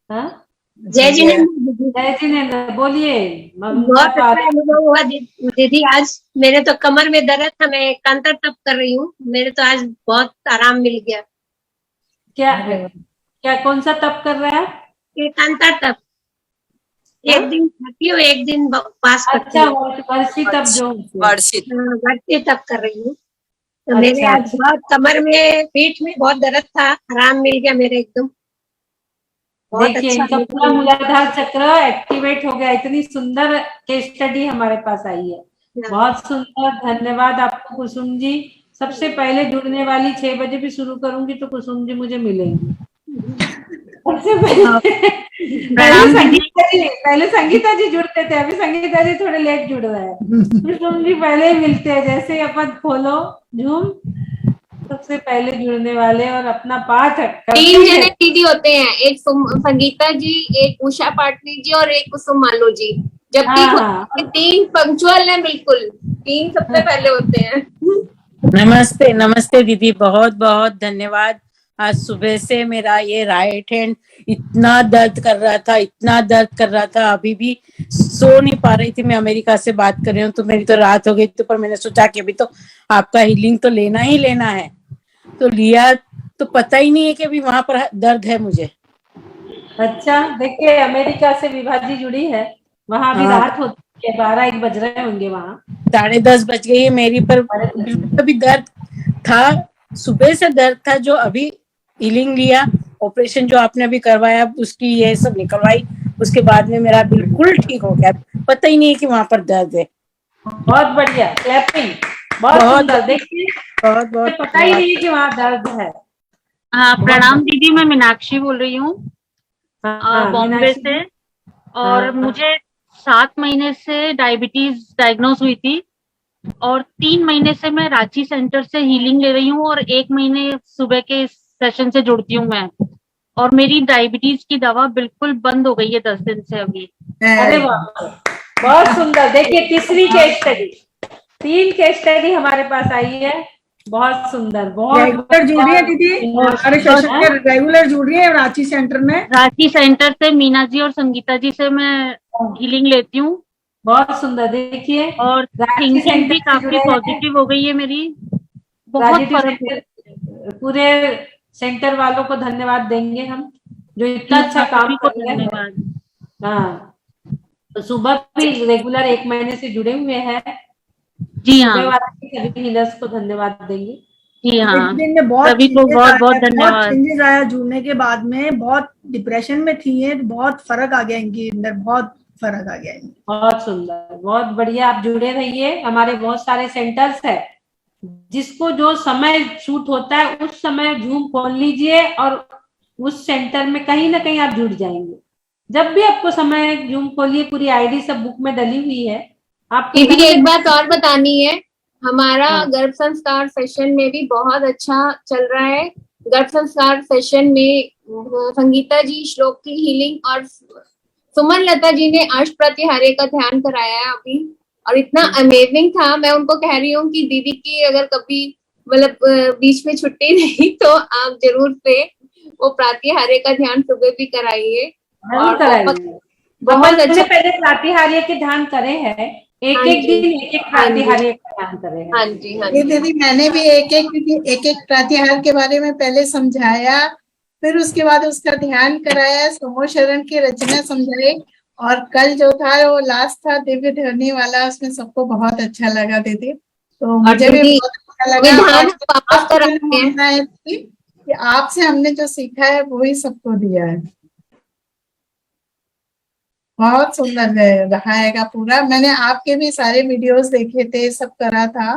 S1: हाँ।
S3: जय जिनेन्द्र दीदी।
S1: जय जिनेन्द्र, बोलिए। ममता
S3: बहुत अच्छा
S1: पारे,
S3: अनुभव हुआ दीदी आज। मेरे तो कमर में दर्द था, मैं एकांतर तप कर रही हूँ, मेरे तो आज बहुत आराम मिल गया।
S1: क्या क्या कौन सा तप कर रहा है?
S3: एकांतर तप,
S1: हाँ?
S3: एक दिन खाती हूँ, एक दिन पास करती
S1: अच्छा,
S3: हूँ।
S1: वर्षी तप जो होती है।
S4: वर्षित।
S3: बढ़ती तप कर रही हूँ। तो मेरे
S1: अच्छा
S3: आज बहुत कमर में, पीठ में बहुत दर्द था, आराम मिल गया मेरे एकदम। बहुत
S1: देखिए
S3: अच्छा
S1: इनका
S3: अनुभव
S1: पूरा
S3: हुआ।
S1: मूलाधार चक्र एक्टिवेट हो गया, इतनी सुंदर केस स्टडी हमारे पास आई है। बहुत सुंदर, धन्यवाद आपको कुसुम जी। सबसे पहले जुड़ने वाली 6 बजे भी शुरू करूंगी तो कुसुम जी मुझे मिलेंगी सबसे पहले।
S3: प्रणाम दीदी।
S1: पहले संगीता जी जुड़ते थे, अभी संगीता जी थोड़े लेट जुड़ रहे हैं, कुसुम जी पहले ही मिलते हैं। जैसे ही अपन खोलो जूम, सबसे पहले जुड़ने वाले और अपना पाठ करते
S3: तीन
S1: ही
S3: जने
S1: है।
S3: दीदी होते हैं, एक संगीता जी, एक उषा पाटनी जी, और एक कुसुम मालो जी। जबकि
S1: हाँ
S3: खुद तीन पंक्चुअल हैं, बिल्कुल तीन सबसे पहले होते हैं।
S4: नमस्ते नमस्ते दीदी, बहुत बहुत धन्यवाद। आज सुबह से मेरा ये राइट हैंड इतना दर्द कर रहा था, इतना दर्द कर रहा था, अभी भी सो नहीं पा रही थी। मैं अमेरिका से बात कर रही हूँ तो मेरी तो रात हो गई थी, पर मैंने सोचा कि अभी तो आपका हीलिंग तो लेना ही लेना है, तो लिया। तो पता ही नहीं है कि अभी वहां पर दर्द है मुझे।
S1: अच्छा, देखिए अमेरिका से विभा जी जुड़ी है, वहां भी
S4: हाँ,
S1: रात होती है, 12-1 बज रहे होंगे वहां।
S4: 10:30 बज गई है मेरी, पर बिल्कुल अभी दर्द था, सुबह से दर्द था। जो अभी हीलिंग लिया, ऑपरेशन जो आपने अभी करवाया उसकी ये सब निकलवाई, उसके बाद में मेरा बिल्कुल ठीक हो गया। पता ही नहीं है कि वहां पर दर्द है।
S1: बहुत बढ़िया, क्लैपिंग, बहुत
S4: बहुत
S1: सुंदर। देखिए
S4: बहुत बहुत
S1: पता ही नहीं कि वहां दर्द है।
S5: हाँ,
S1: बहुत
S5: प्रणाम दीदी, मैं मीनाक्षी बोल रही हूँ
S1: हाँ
S5: बॉम्बे
S1: मीनाक्षी
S5: से।
S1: जी।
S5: और
S1: हाँ
S5: मुझे 7 महीने से डायबिटीज डायग्नोज हुई थी, और 3 महीने से मैं रांची सेंटर से हीलिंग ले रही हूँ, और 1 महीने सुबह के सेशन से जुड़ती हूँ मैं। और मेरी डायबिटीज की दवा बिल्कुल बंद हो गई है 10 दिन से अभी।
S1: अरे वाह, बहुत सुंदर। देखिए तीसरी केस स्टडी, 3 केस स्टडी हमारे पास आई है, बहुत सुंदर, बहुत
S6: रेगुलर जुड़ रही है दीदी, हमारे सेशन में रेगुलर जुड़ रही है रांची सेंटर में।
S5: रांची सेंटर से मीना जी और संगीता जी से मैं हीलिंग लेती हूँ,
S1: बहुत सुंदर। देखिए
S5: और
S1: रांची
S5: थिंकिंग
S1: सेंटर
S5: भी
S1: से जुड़े
S5: काफी
S1: हैं,
S5: पॉजिटिव हो गई है मेरी। बहुत
S1: पॉजिटिव
S5: फर्क है।
S1: सेंटर, पूरे सेंटर वालों को धन्यवाद देंगे हम, जो इतना
S5: जी,
S1: अच्छा
S5: आप
S1: काम
S5: सभी को
S1: कर रहे हैं।
S5: धन्यवाद।
S1: हाँ, तो सुबह भी रेगुलर 1 महीने से जुड़े हुए हैं,
S5: जी
S1: सुबह
S5: हाँ,
S1: वाले सभी हीलर्स को धन्यवाद देंगे।
S5: जी हाँ,
S6: एक दिन में बहुत
S5: सभी को
S6: changes
S5: बहुत
S6: आया,
S5: बहुत धन्यवाद।
S6: चेंजेस आया जुड़ने के बाद में। बहुत डिप्रेशन में थी है, बहुत फर्क आ गया इनके अंदर, बहुत फर्क आ गया इनके।
S1: बहुत सुंदर, बहुत बढ़िया। आप जुड़े रहिए, हमारे बहुत सारे सेंटर्स है, जिसको जो समय शूट होता है उस समय जूम खोल लीजिए और उस सेंटर में कहीं ना कहीं आप जुड़ जाएंगे। जब भी आपको समय जूम खोलिए, पूरी आईडी सब बुक में डली हुई है, आपको
S3: दीदी
S1: कहीं
S3: एक
S1: ना
S3: बात और बतानी है, हमारा
S1: हाँ।
S3: गर्भ संस्कार सेशन में भी बहुत अच्छा चल रहा है। गर्भ संस्कार सेशन में संगीता जी श्लोक की हीलिंग और सुमन लता जी ने अष्ट प्रत्याहार्य का ध्यान कराया है अभी, और इतना अमेजिंग था। मैं उनको कह रही हूँ कि दीदी की अगर कभी मतलब बीच में छुट्टी नहीं तो आप जरूर से वो प्रत्याहार्य का ध्यान सुबह भी कराइए।
S1: जरूर
S3: और
S1: कराएंगे।
S3: बहुत
S1: अपन ने
S3: अच्छा।
S1: पहले प्रातिहार्य के ध्यान करे हैं, एक
S3: हाँ
S1: एक
S3: जी,
S1: दिन एक एक
S3: हाँ जी,
S1: प्रातिहार्य का ध्यान करे हैं।
S3: हाँ जी, हाँ
S2: ये
S3: जी।
S2: दीदी मैंने भी एक एक प्रातिहार के बारे में पहले समझाया, फिर उसके बाद उसका ध्यान कराया, समूह शरण की रचना समझाई, और कल जो था वो लास्ट था दिव्य ध्वनि वाला, उसमें सबको बहुत अच्छा लगा दीदी। तो मुझे भी
S3: दीदी
S2: बहुत अच्छा लगा।
S3: विधान
S2: और
S3: वापस
S2: आपकी
S3: कराते हैं।
S2: मनोकामना है कि आपसे हमने जो सीखा है वो ही सबको दिया है। बहुत सुंदर रहा हैगा पूरा। मैंने आपके भी सारे वीडियोस देखे थे, सब करा था,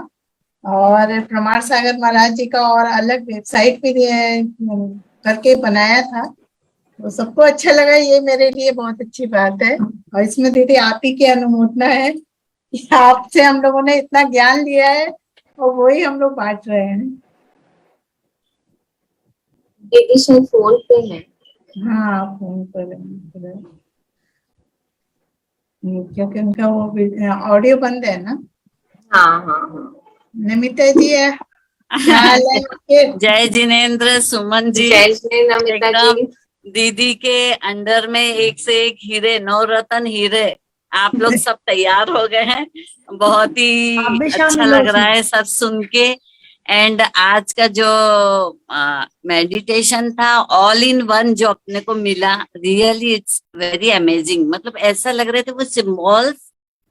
S2: और प्रमाण सागर महाराज जी का और अलग वेबसाइट भी करके बनाया था, तो सबको अच्छा लगा। ये मेरे लिए बहुत अच्छी बात है, और इसमें दीदी आप ही की अनुमोदना है कि आपसे हम लोगों ने इतना ज्ञान लिया है और वही हम लोग बांट रहे हैं।
S3: दीदी शायद फोन पे है।
S2: हाँ, फोन पर क्योंकि उनका वो ऑडियो बंद है ना।
S3: हाँ हाँ हाँ।
S2: नमिता जी है, क्या हाल है आपके?
S4: जय जिनेन्द्र सुमन जी।
S3: जय श्री नमिता
S4: एकदम
S3: जी।
S4: दीदी के अंडर में एक से एक हीरे, नवरत्न हीरे। आप लोग सब तैयार हो गए हैं, बहुत
S6: आप
S4: ही
S6: भी
S4: अच्छा
S6: शामिल हो
S4: लग रहा है सब सुन के। एंड आज का जो मेडिटेशन था, ऑल इन वन जो अपने को मिला, रियली इट्स वेरी अमेजिंग। मतलब ऐसा लग रहे थे वो सिंबल्स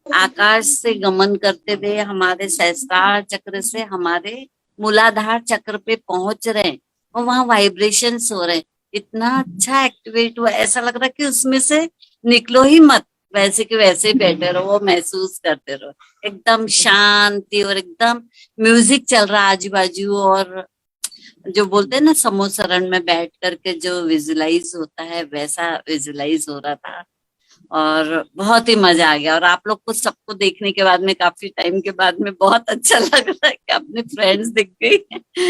S4: आकाश से गमन करते थे, हमारे सहस्त्रार चक्र से हमारे मूलाधार चक्र पे पहुंच रहे हैं, और वहां वाइब्रेशंस हो रहे हैं। इतना अच्छा एक्टिवेट हुआ, ऐसा लग रहा है कि उसमें से निकलो ही मत, वैसे के वैसे बैठे रहो, वो महसूस करते रहो। एकदम शांति, और एकदम म्यूजिक चल रहा आजू बाजू, और जो बोलते हैं ना समूह शरण में बैठ करके जो विजुलाइज होता है, वैसा विजुलाइज हो रहा था, और बहुत ही मजा आ गया। और आप लोग को सबको देखने के बाद में, काफी टाइम के बाद में, बहुत अच्छा लग रहा है कि अपने फ्रेंड्स दिख गई।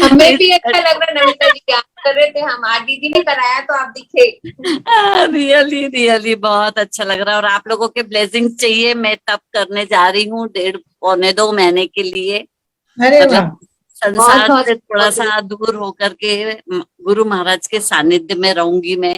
S3: हमें भी अच्छा लग रहा है नमिता जी, याद कर रहे थे हम, आज दीदी ने कराया तो आप दिखे।
S4: रियली रियली बहुत अच्छा लग रहा है। और आप लोगों के ब्लेसिंग्स चाहिए, मैं तब करने जा रही हूँ 1.5-2 महीने के लिए।
S2: अरे वाह,
S4: मतलब
S3: बहुत
S4: संसार
S3: बहुत
S4: से थोड़ा सा दूर होकर के गुरु महाराज के सानिध्य में रहूंगी मैं।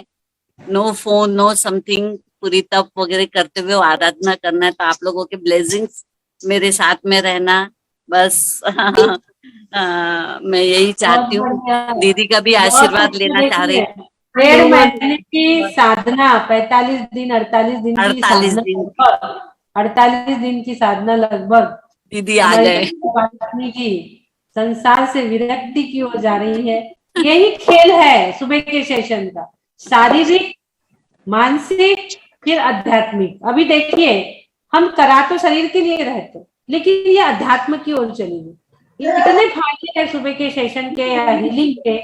S4: नो फोन, नो समथिंग, पूरी तप वगैरह करते हुए आराधना करना है। तो आप लोगों के ब्लेसिंग्स मेरे साथ में रहना बस। मैं यही
S1: बहुत
S4: चाहती हूँ।
S1: बढ़िया,
S4: दीदी का भी
S1: बहुत
S4: आशीर्वाद
S1: अच्छा।
S4: लेना चाह रही
S1: देखिए,
S4: हूँ।
S1: 1.5 महीने की साधना, 45 दिन 48 दिन की
S4: 48
S1: साधना
S4: दिन
S1: लगभग, 48 दिन की साधना लगभग
S4: दीदी आ
S1: हमारी
S4: गए।
S1: पत्नी की संसार से विरक्ति की ओर जा रही है। यही खेल है सुबह के सेशन का, शारीरिक, मानसिक, फिर आध्यात्मिक। अभी देखिए, हम करा तो शरीर के लिए रहते, लेकिन ये अध्यात्म की ओर चली गई। ये इतने फायदे हैं सुबह के सेशन के, या हीलिंग के,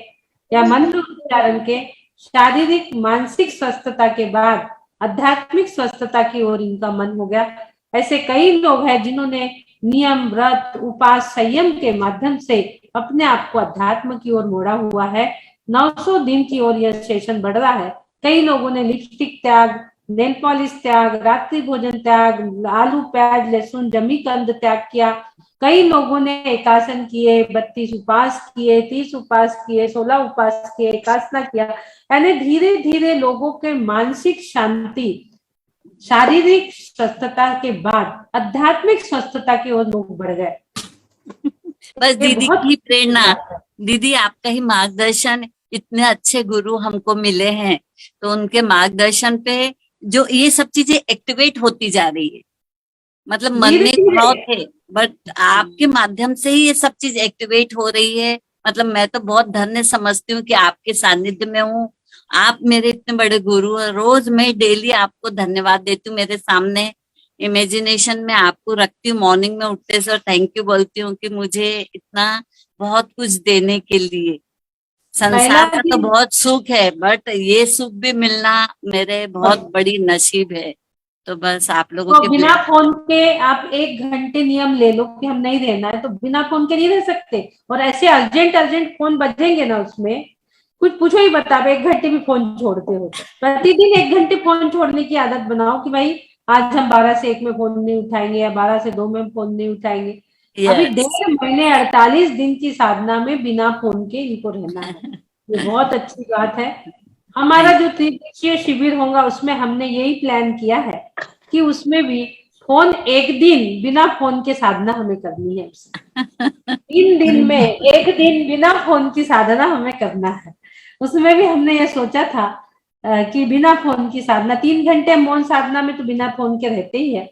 S1: या मंत्र उच्चारण के। शारीरिक मानसिक स्वस्थता के बाद आध्यात्मिक स्वस्थता की ओर इनका मन हो गया। ऐसे कई लोग हैं जिन्होंने नियम, व्रत, उपास, संयम के माध्यम से अपने आप को अध्यात्म की ओर मोड़ा हुआ है। 900 दिन की ओर यह सेशन बढ़ रहा है। कई लोगों ने लिपस्टिक त्याग, नेल पॉलिश त्याग, रात्रि भोजन त्याग, आलू, प्याज, लहसुन, जमी कंद त्याग किया। कई लोगों ने एकासन किए, 32 उपवास किए, 30 उपवास किए, 16 उपवास किए, एकासना किया। यानी धीरे धीरे लोगों के मानसिक शांति, शारीरिक स्वस्थता के बाद आध्यात्मिक स्वस्थता की ओर लोग बढ़ गए।
S4: बस
S1: ये
S4: दीदी
S1: बहुत
S4: की प्रेरणा,
S1: बात है।
S4: दीदी आपका ही मार्गदर्शन, इतने अच्छे गुरु हमको मिले हैं, तो उनके मार्गदर्शन पे जो ये सब चीजें एक्टिवेट होती जा रही है। मतलब मन
S1: धीरे
S4: में
S1: धीरे
S4: भाव थे, बट आपके माध्यम से ही ये सब चीज एक्टिवेट हो रही है।
S7: मतलब मैं तो बहुत धन्य समझती हूँ कि आपके सानिध्य में हूँ। आप मेरे इतने बड़े गुरु हैं। रोज मैं डेली आपको धन्यवाद देती हूँ। मेरे सामने इमेजिनेशन में आपको रखती हूँ। मॉर्निंग में उठते से थैंक यू बोलती हूँ कि मुझे इतना बहुत कुछ देने के लिए। संसार का तो बहुत सुख है, बट ये सुख भी मिलना मेरे बहुत बड़ी नसीब है। तो बस आप लोगों
S1: तो
S7: के
S1: बिना फोन के आप 1 घंटे नियम ले लो कि हम नहीं रहना है, तो बिना फोन के नहीं रह सकते। और ऐसे अर्जेंट फोन बजेंगे ना, उसमें कुछ पूछो ही बता, आप 1 घंटे भी फोन छोड़ते हो। प्रतिदिन 1 घंटे फोन छोड़ने की आदत बनाओ कि भाई आज हम 12 से 1 में फोन नहीं उठाएंगे या 12 से 2 में फोन नहीं उठाएंगे। अभी 1.5 महीने 48 दिन की साधना में बिना फोन के इनको रहना है। ये बहुत अच्छी बात है। हमारा जो 3 दिवसीय शिविर होगा उसमें हमने यही प्लान किया है कि उसमें भी फोन 1 दिन बिना फोन के साधना हमें करनी है। 3 दिन में 1 दिन बिना फोन की साधना हमें करना है। उसमें भी हमने ये सोचा था कि बिना फोन की साधना 3 घंटे मौन साधना में तो बिना फोन के रहते ही है।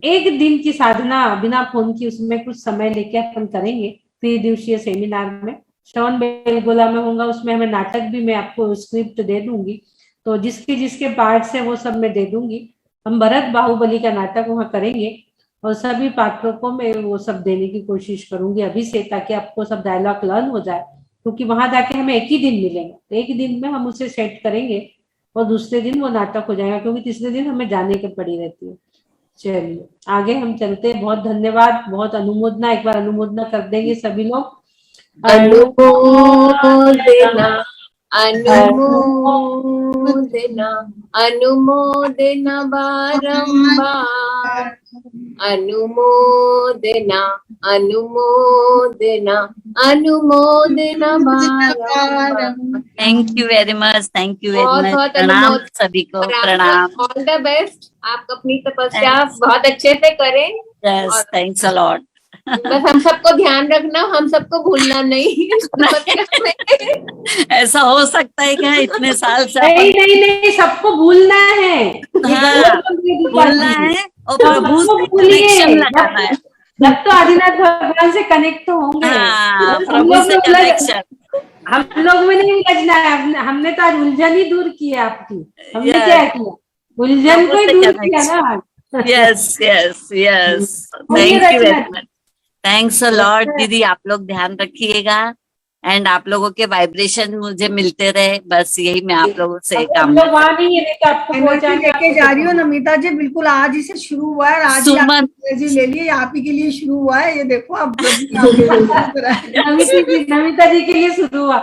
S1: 1 दिन की साधना बिना फोन की, उसमें कुछ समय लेके अपन करेंगे 3 दिवसीय सेमिनार में। श्रवण बेलगोला में होगा, उसमें हमें नाटक भी मैं आपको स्क्रिप्ट दे दूंगी, तो जिसके जिसके पार्ट्स है वो सब मैं दे दूंगी। हम भरत बाहुबली का नाटक वहाँ करेंगे और सभी पात्रों को मैं वो सब देने की कोशिश करूंगी अभी से, ताकि आपको सब डायलॉग लर्न हो जाए, क्योंकि वहां जाके हमें 1 ही दिन मिलेगा। तो 1 दिन में हम उसे सेट करेंगे और दूसरे दिन वो नाटक हो जाएगा, क्योंकि तीसरे दिन हमें जाने की पड़ी रहती है। चलिए आगे हम चलते हैं। बहुत धन्यवाद, बहुत अनुमोदना। एक बार अनुमोदना कर देंगे सभी लोग।
S3: अनुमोदना अनुमोदना अनुमोदना बारंबार, अनुमोदना अनुमोदना अनुमोदना बारंबार।
S7: Thank you very much, thank you very
S3: बहुत
S7: मच।
S3: बहुत
S7: प्रणाम
S3: अनुमोदन
S7: सभी को,
S3: और
S7: प्रणाम।
S3: आपको ऑल द बेस्ट। आप अपनी तपस्या बहुत अच्छे से करें।
S7: Yes, thanks a lot.
S3: बस हम सबको ध्यान रखना, हम सबको भूलना नहीं तपस्या में।
S7: ऐसा हो सकता है क्या इतने साल से
S1: नहीं नहीं नहीं, सबको भूलना है। ये
S7: हाँ,
S1: गलत बोल रही है दीपा
S7: भूलना
S1: जी।
S7: है और प्रभु
S1: सबको
S7: से
S1: भूलिए।
S7: कनेक्शन लगाना है।
S1: जब तो आदिनाथ भगवान से कनेक्ट होंगे।
S7: हाँ,
S1: हम
S7: प्रभु
S1: लोग
S7: से
S1: में
S7: कनेक्शन।
S1: हम लोग में नहीं उलझना है। हमने तो आज उलझन ही दूर की है आपकी। हमने क्या
S7: यस,
S1: किया? उलझन
S7: प्रभु
S1: को ही
S7: से
S1: दूर किया
S7: कनेक्शन।
S1: ना।
S7: यस यस यस,
S1: बोलिए
S7: thank you
S1: Rachna
S7: very much. Thanks a lot दीदी। आप लोग ध्यान रखिएगा एंड आप लोगों के वाइब्रेशन मुझे मिलते रहे, बस यही मैं आप लोगों से
S1: हम
S7: कामना
S1: लोग वहां नहीं है, नहीं तो आपको
S6: एनर्जी
S1: पहुंचाएंगे।
S6: लेके जा रही हो नमिता जी, बिल्कुल आज ही से शुरू हुआ है, आज ही आप
S7: सुमन।
S6: एनर्जी ले लिए, आप ही के लिए शुरू हुआ है। ये देखो अब प्रभु आपके लिए शुरू करा है।
S1: नमिता जी के लिए शुरू हुआ।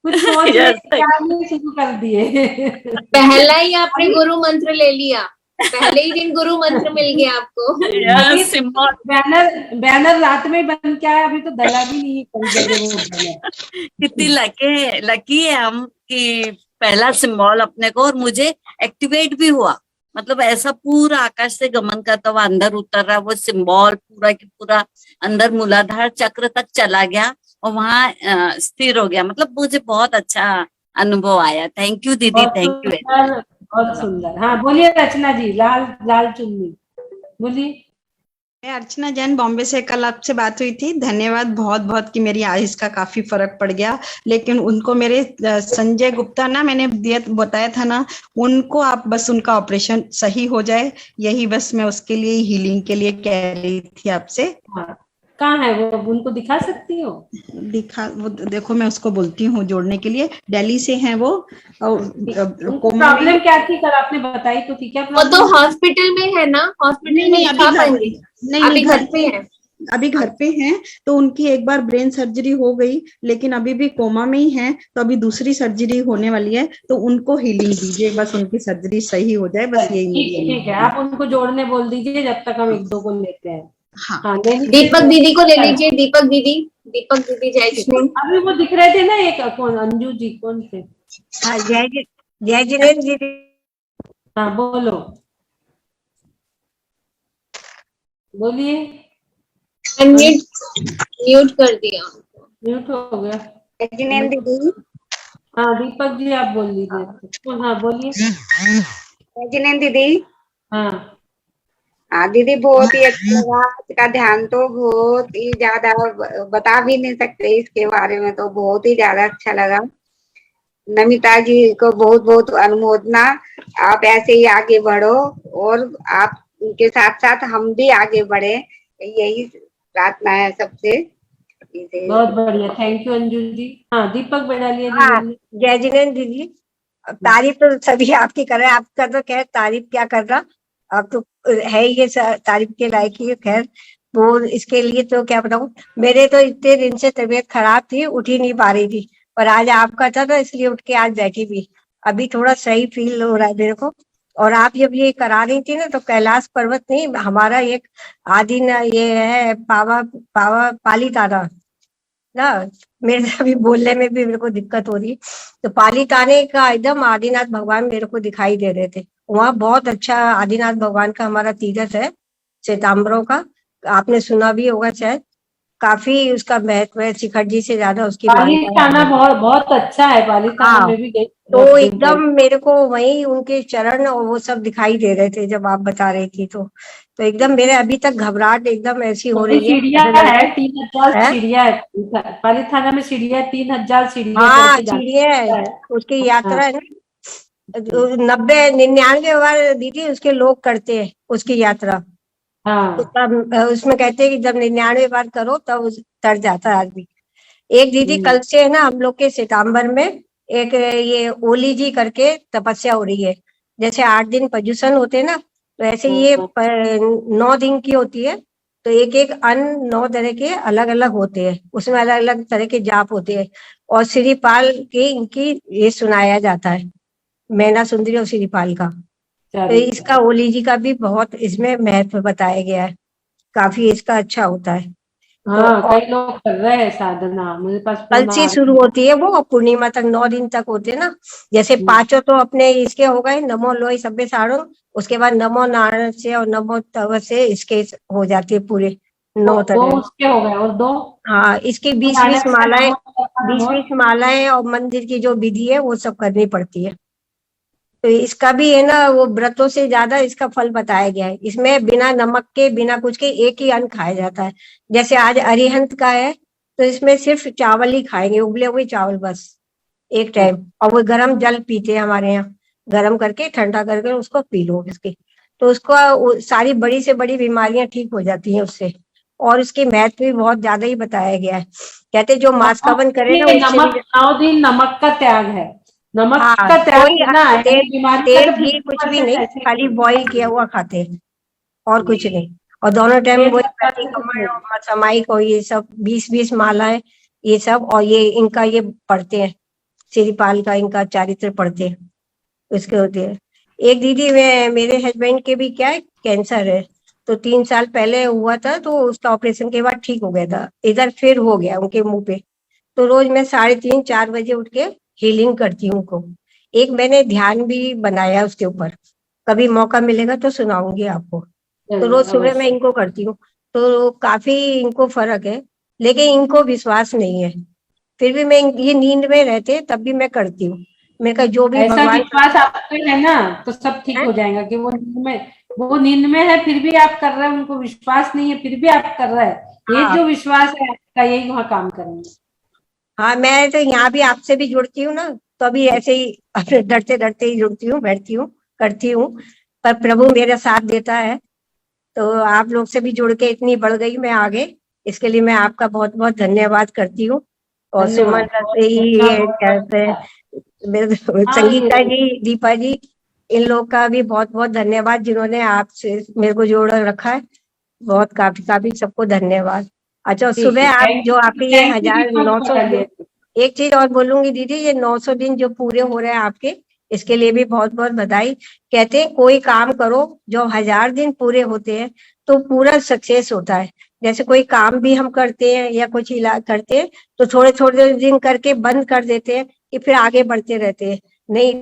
S1: कुछ सोच रहे
S7: यस,
S1: थे, आपने शुरू कर दिए।
S3: पहला ही आपने गुरु मंत्र ले लिया, पहले ही दिन गुरु मंत्र मिल गया आपको।
S1: अभी
S7: यस सिंबल।
S1: बैनर रात में बन के आया, अभी तो डला भी नहीं है कई जगह वो बैनर।
S7: कितनी लकी है हम कि पहला सिंबल अपने को, और मुझे एक्टिवेट भी हुआ। मतलब ऐसा पूरा आकाश से गमन करता हुआ अंदर उतर रहा, वो सिंबल पूरा की पूरा अंदर मूलाधार चक्र तक चला गया और वहां स्थिर हो गया। मतलब मुझे बहुत अच्छा अनुभव आया। थैंक यू दीदी,
S1: बहुत
S7: थैंक यू।
S1: सुंदर, बहुत सुंदर। हाँ बोलिए रचना जी। लाल लाल चुन्नी बोलिए।
S8: मैं अर्चना जैन बॉम्बे से, कल आपसे बात हुई थी। धन्यवाद बहुत बहुत कि मेरी आयुष का काफी फर्क पड़ गया। लेकिन उनको मेरे संजय गुप्ता ना, मैंने बताया था ना, उनको आप बस उनका ऑपरेशन सही हो जाए, यही बस मैं उसके लिए हीलिंग के लिए कह रही थी आपसे।
S1: हाँ, कहाँ है वो? उनको दिखा सकती हो?
S8: दिखा, वो देखो मैं उसको बोलती हूँ जोड़ने के लिए। दिल्ली से हैं वो।
S1: प्रॉब्लम क्या थी? कल आपने बताई तो थी। क्या
S3: वो तो हॉस्पिटल में है ना, हॉस्पिटल में दिखा पाएंगे? अभी घर पे है?
S8: अभी घर पे हैं। तो उनकी एक बार ब्रेन सर्जरी हो गई, लेकिन अभी भी कोमा में ही हैं। तो अभी दूसरी सर्जरी होने वाली है, तो उनको हीलिंग दीजिए, बस उनकी सर्जरी सही हो जाए, बस यही
S1: ठीक है। आप उनको जोड़ने बोल दीजिए, जब तक हम 1-2 को लेते हैं।
S8: हाँ,
S3: दीपक दीदी को ले लीजिए। दीपक दीदी जयश्री।
S1: अभी वो दिख रहे थे ना, एक कौन, अंजू जी कौन थे?
S9: हाँ, जय जी।
S1: हाँ बोलो, बोलिए।
S3: म्यूट कर दिया,
S1: म्यूट हो गया।
S9: दीदी।
S1: हाँ दीपक जी आप बोल लीजिए। हाँ बोलिए।
S9: दीदी,
S1: हाँ
S9: हाँ दीदी, बहुत ही अच्छा लगा। इसका ध्यान तो बहुत ही ज्यादा बता भी नहीं सकते इसके बारे में, तो बहुत ही ज्यादा अच्छा लगा। नमिता जी को बहुत बहुत अनुमोदना। आप ऐसे ही आगे बढ़ो और आप उनके साथ साथ हम भी आगे बढ़े, यही प्रार्थना है सबसे।
S1: बहुत बढ़िया, थैंक यू अंजू जी। हाँ दीपक बढ़ालिया जी
S9: हाँ,
S1: बोलिए।
S9: जय जिनेन्द्र दीदी, तारीफ तो सभी आपकी कर रहे हैं, आपका तो खैर तारीफ क्या कर रहा, आप तो है ही ये तारीफ के लायक ही है। खैर वो इसके लिए तो क्या बताऊं, मेरे तो इतने दिन से तबीयत खराब थी, उठ ही नहीं पा रही थी, पर आज आपका था तो इसलिए उठ के आज बैठी भी। अभी थोड़ा सही फील हो रहा है मेरे को। और आप जब ये करा रही थी ना, तो कैलाश पर्वत नहीं, हमारा एक आदि ना ये है पावा पावा पाली तारा ना, मेरे से अभी बोलने में भी मेरे को दिक्कत हो रही है। तो पालीताने का एकदम आदिनाथ भगवान मेरे को दिखाई दे रहे थे। वहाँ बहुत अच्छा आदिनाथ भगवान का हमारा तीर्थ है, श्वेतांबरों का, आपने सुना भी होगा शायद। काफी उसका महत्व है, शिखर जी से ज्यादा उसकी मान्यता
S1: पालीताना
S9: है।
S1: बहुत बहुत अच्छा है, पालीताना
S9: हाँ,
S1: में भी गई
S9: तो
S1: बहुत दिन
S9: एकदम मेरे को वही उनके चरण और वो सब दिखाई दे रहे थे जब आप बता रही थी। तो एकदम मेरे अभी तक घबराहट एकदम ऐसी हो
S1: बड़ी
S9: रही है,
S1: सीढ़ियां
S9: ऐसा लग रहा
S1: है, 3000
S9: है।
S1: सीढ़ियां है पालीताना में, सीढ़ियां 3000 सीढ़ियां
S9: हाँ,
S1: करके
S9: सीढ़ियाँ
S1: जाना
S9: है,
S1: है।
S9: उसकी
S1: हाँ
S9: यात्रा है ना। 90-99 बार दीदी उसके लोग करते हैं उसकी यात्रा। तो
S1: हाँ।
S9: तब उसमें कहते हैं कि जब 99 बार करो तब तर जाता है आदमी। एक दीदी
S1: हम्म।
S9: कल से है ना हम लोग के सितंबर में एक ये ओली जी करके तपस्या हो रही है। जैसे 8 दिन पर्युषण होते हैं ना, तो ऐसे ये 9 दिन की होती है। तो एक एक अन्न 9 तरह के अलग अलग होते हैं, उसमें अलग अलग तरह के जाप होते हैं। और श्रीपाल की इनकी ये सुनाया जाता है, मैना सुंदरी और श्रीपाल का। तो इसका ओली जी का भी बहुत इसमें महत्व बताया गया है, काफी इसका अच्छा होता है। तो
S1: हाँ
S9: और
S1: कई लोग कर रहे हैं साधना, मेरे पास
S9: कल
S1: फोन
S9: से
S1: आ
S9: शुरू
S1: रहे
S9: होती है वो, और पूर्णिमा तक 9 दिन तक होते हैं ना। जैसे
S1: हैं।
S9: पांचों तो अपने इसके हो गए, नमो लोई सब्बे साड़ो, उसके बाद नमो नारायण से और नमो तव से इसके हो जाती है पूरे
S1: दो
S9: 9
S1: दो
S9: तरह।
S1: उसके हो गए, और दो
S9: हाँ, इसकी 20-20
S1: नानक से
S9: मालाएं,
S1: नमो नमो
S9: 20-20 मालाएं और मंदिर की जो विधि है वो सब करनी पड़ती है। तो इसका भी है ना, वो व्रतों से ज्यादा इसका फल बताया गया है। इसमें बिना नमक के बिना कुछ के एक ही अन्न खाया जाता है। जैसे आज अरिहंत का है, तो इसमें सिर्फ चावल ही खाएंगे, उबले हुए चावल बस, एक टाइम। और वो गर्म जल पीते हैं हमारे यहाँ, गर्म करके ठंडा करके उसको पी लो इसकी। तो उसको सारी बड़ी से बड़ी बीमारियां ठीक हो जाती हैं उससे। और उसकी महत्व भी बहुत ज्यादा ही बताया गया है। कहते जो मांस कावन करे ना
S1: ये
S9: उससे
S1: नमक,
S9: भी।
S1: 9 दिन नमक का त्याग है, नमक
S9: हाँ,
S1: का त्याग
S9: कोई
S1: करना है,
S9: तेल,
S1: यानी बीमारी का
S9: तेल
S1: तो
S9: घी कुछ भी
S1: 50%
S9: नहीं,
S1: ऐसे ही
S9: खाली
S1: है।
S9: बॉईल किया हुआ खाते हैं और कुछ नहीं। और दोनों टाइम
S1: पेट
S9: वही
S1: भरना
S9: प्रति
S1: तो कुछ
S9: कमल
S1: नहीं।
S9: और समाई को ये सब 20-20 मालाएं, ये सब। और ये इनका ये पढ़ते हैं, श्रीपाल का इनका चारित्र पढ़ते हैं, उसके होते हैं। एक दीदी मेरे हस्बैंड के भी क्या है, कैंसर है। तो 3 साल पहले हुआ था, तो उसका ऑपरेशन के बाद ठीक हो गया था, इधर फिर हो गया उनके मुंह पे। तो रोज मैं 3:30-4 बजे उठ के हीलिंग करती हूँ उनको। एक मैंने ध्यान भी बनाया उसके ऊपर, कभी मौका मिलेगा तो सुनाऊंगी आपको। तो रोज सुबह मैं
S1: अवश्य।
S9: इनको करती हूँ, तो काफी इनको फर्क है। लेकिन इनको विश्वास नहीं है, फिर भी मैं ये नींद में रहते तब भी मैं करती हूँ। मैं कहा जो भी
S1: ऐसा
S9: भगवान
S1: विश्वास आपका है ना, तो सब ठीक
S9: है।
S1: हो जाएगा कि वो नींद में है फिर भी आप कर रहे हैं, उनको विश्वास नहीं है फिर भी आप कर रहे हैं, ये
S9: हाँ
S1: जो विश्वास है आपका, यही वहाँ काम करेंगे।
S9: हाँ, मैं तो यहाँ भी आपसे भी जुड़ती हूँ ना, तो अभी ऐसे ही अपने डरते डरते ही जुड़ती हूँ, बैठती हूँ, करती हूँ। पर प्रभु मेरा साथ देता है। तो आप लोग से भी जुड़ के इतनी बढ़ गई मैं आगे, इसके लिए मैं आपका बहुत बहुत धन्यवाद करती हूँ। और सुमन
S1: धन्यवाद, बहुत
S9: से ही
S1: अच्छा,
S9: ये
S1: बहुत
S9: कहते हैं,
S1: अच्छा। हाँ
S9: संगीता जी, दीपा जी, इन लोग का भी बहुत बहुत धन्यवाद जिन्होंने आपसे मेरे को जोड़ रखा है। बहुत काफी काफी सबको धन्यवाद। अच्छा,
S1: ठीक
S9: सुबह
S1: है,
S9: आप जो आपके ये
S1: थैंक यू दीपक
S9: 1900
S1: पटालिया।
S9: दिन, एक चीज और बोलूंगी दीदी, ये 900 दिन जो पूरे हो रहे हैं आपके, इसके लिए भी बहुत बहुत बधाई। कहते हैं कोई काम करो जो 1000 दिन पूरे होते हैं तो पूरा सक्सेस होता है। जैसे कोई काम भी हम करते हैं या कुछ इलाज करते हैं, तो थोड़े थोड़े दिन करके बंद कर देते हैं कि फिर आगे बढ़ते रहते हैं। नहीं,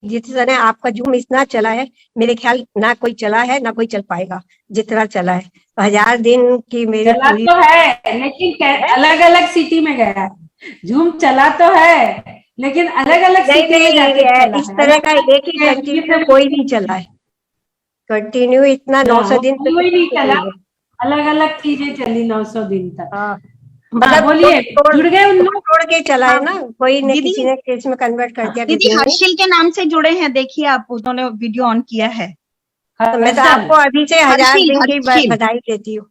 S9: जिस तरह आपका जूम इतना चला है, मेरे ख्याल ना कोई चला है ना कोई चल पाएगा जितना चला है। 1000 दिन की मेरी
S1: चला
S9: पूरी
S1: तो है लेकिन
S9: है।
S1: अलग अलग सिटी में गया है, जूम चला तो है लेकिन अलग अलग
S9: नहीं
S1: सिटी में
S9: नहीं,
S1: जाके चला
S9: इस
S1: है,
S9: तरह
S1: अलग
S9: का
S1: अलग
S9: एक ही कंटिन्यू में कोई नहीं चला है। कंटिन्यू इतना 900 दिन
S1: वो ही नहीं चला, अलग अलग चीजें चली 900 दिन तक।
S9: हाँ,
S1: मतलब बोलिए, जुड़ गए उन लोग,
S9: तोड़ के चला है ना, कोई ने
S10: दीदी-
S9: किसी ने केस में कन्वर्ट कर दिया
S10: दीदी
S9: किसी ने।
S10: हर्षिल के नाम से जुड़े हैं, देखिए आप, उन्होंने वीडियो ऑन किया है।
S9: तो मैं तो आपको अभी से 1000 दिन की
S10: हर्षिल।
S9: बधाई देती हूँ।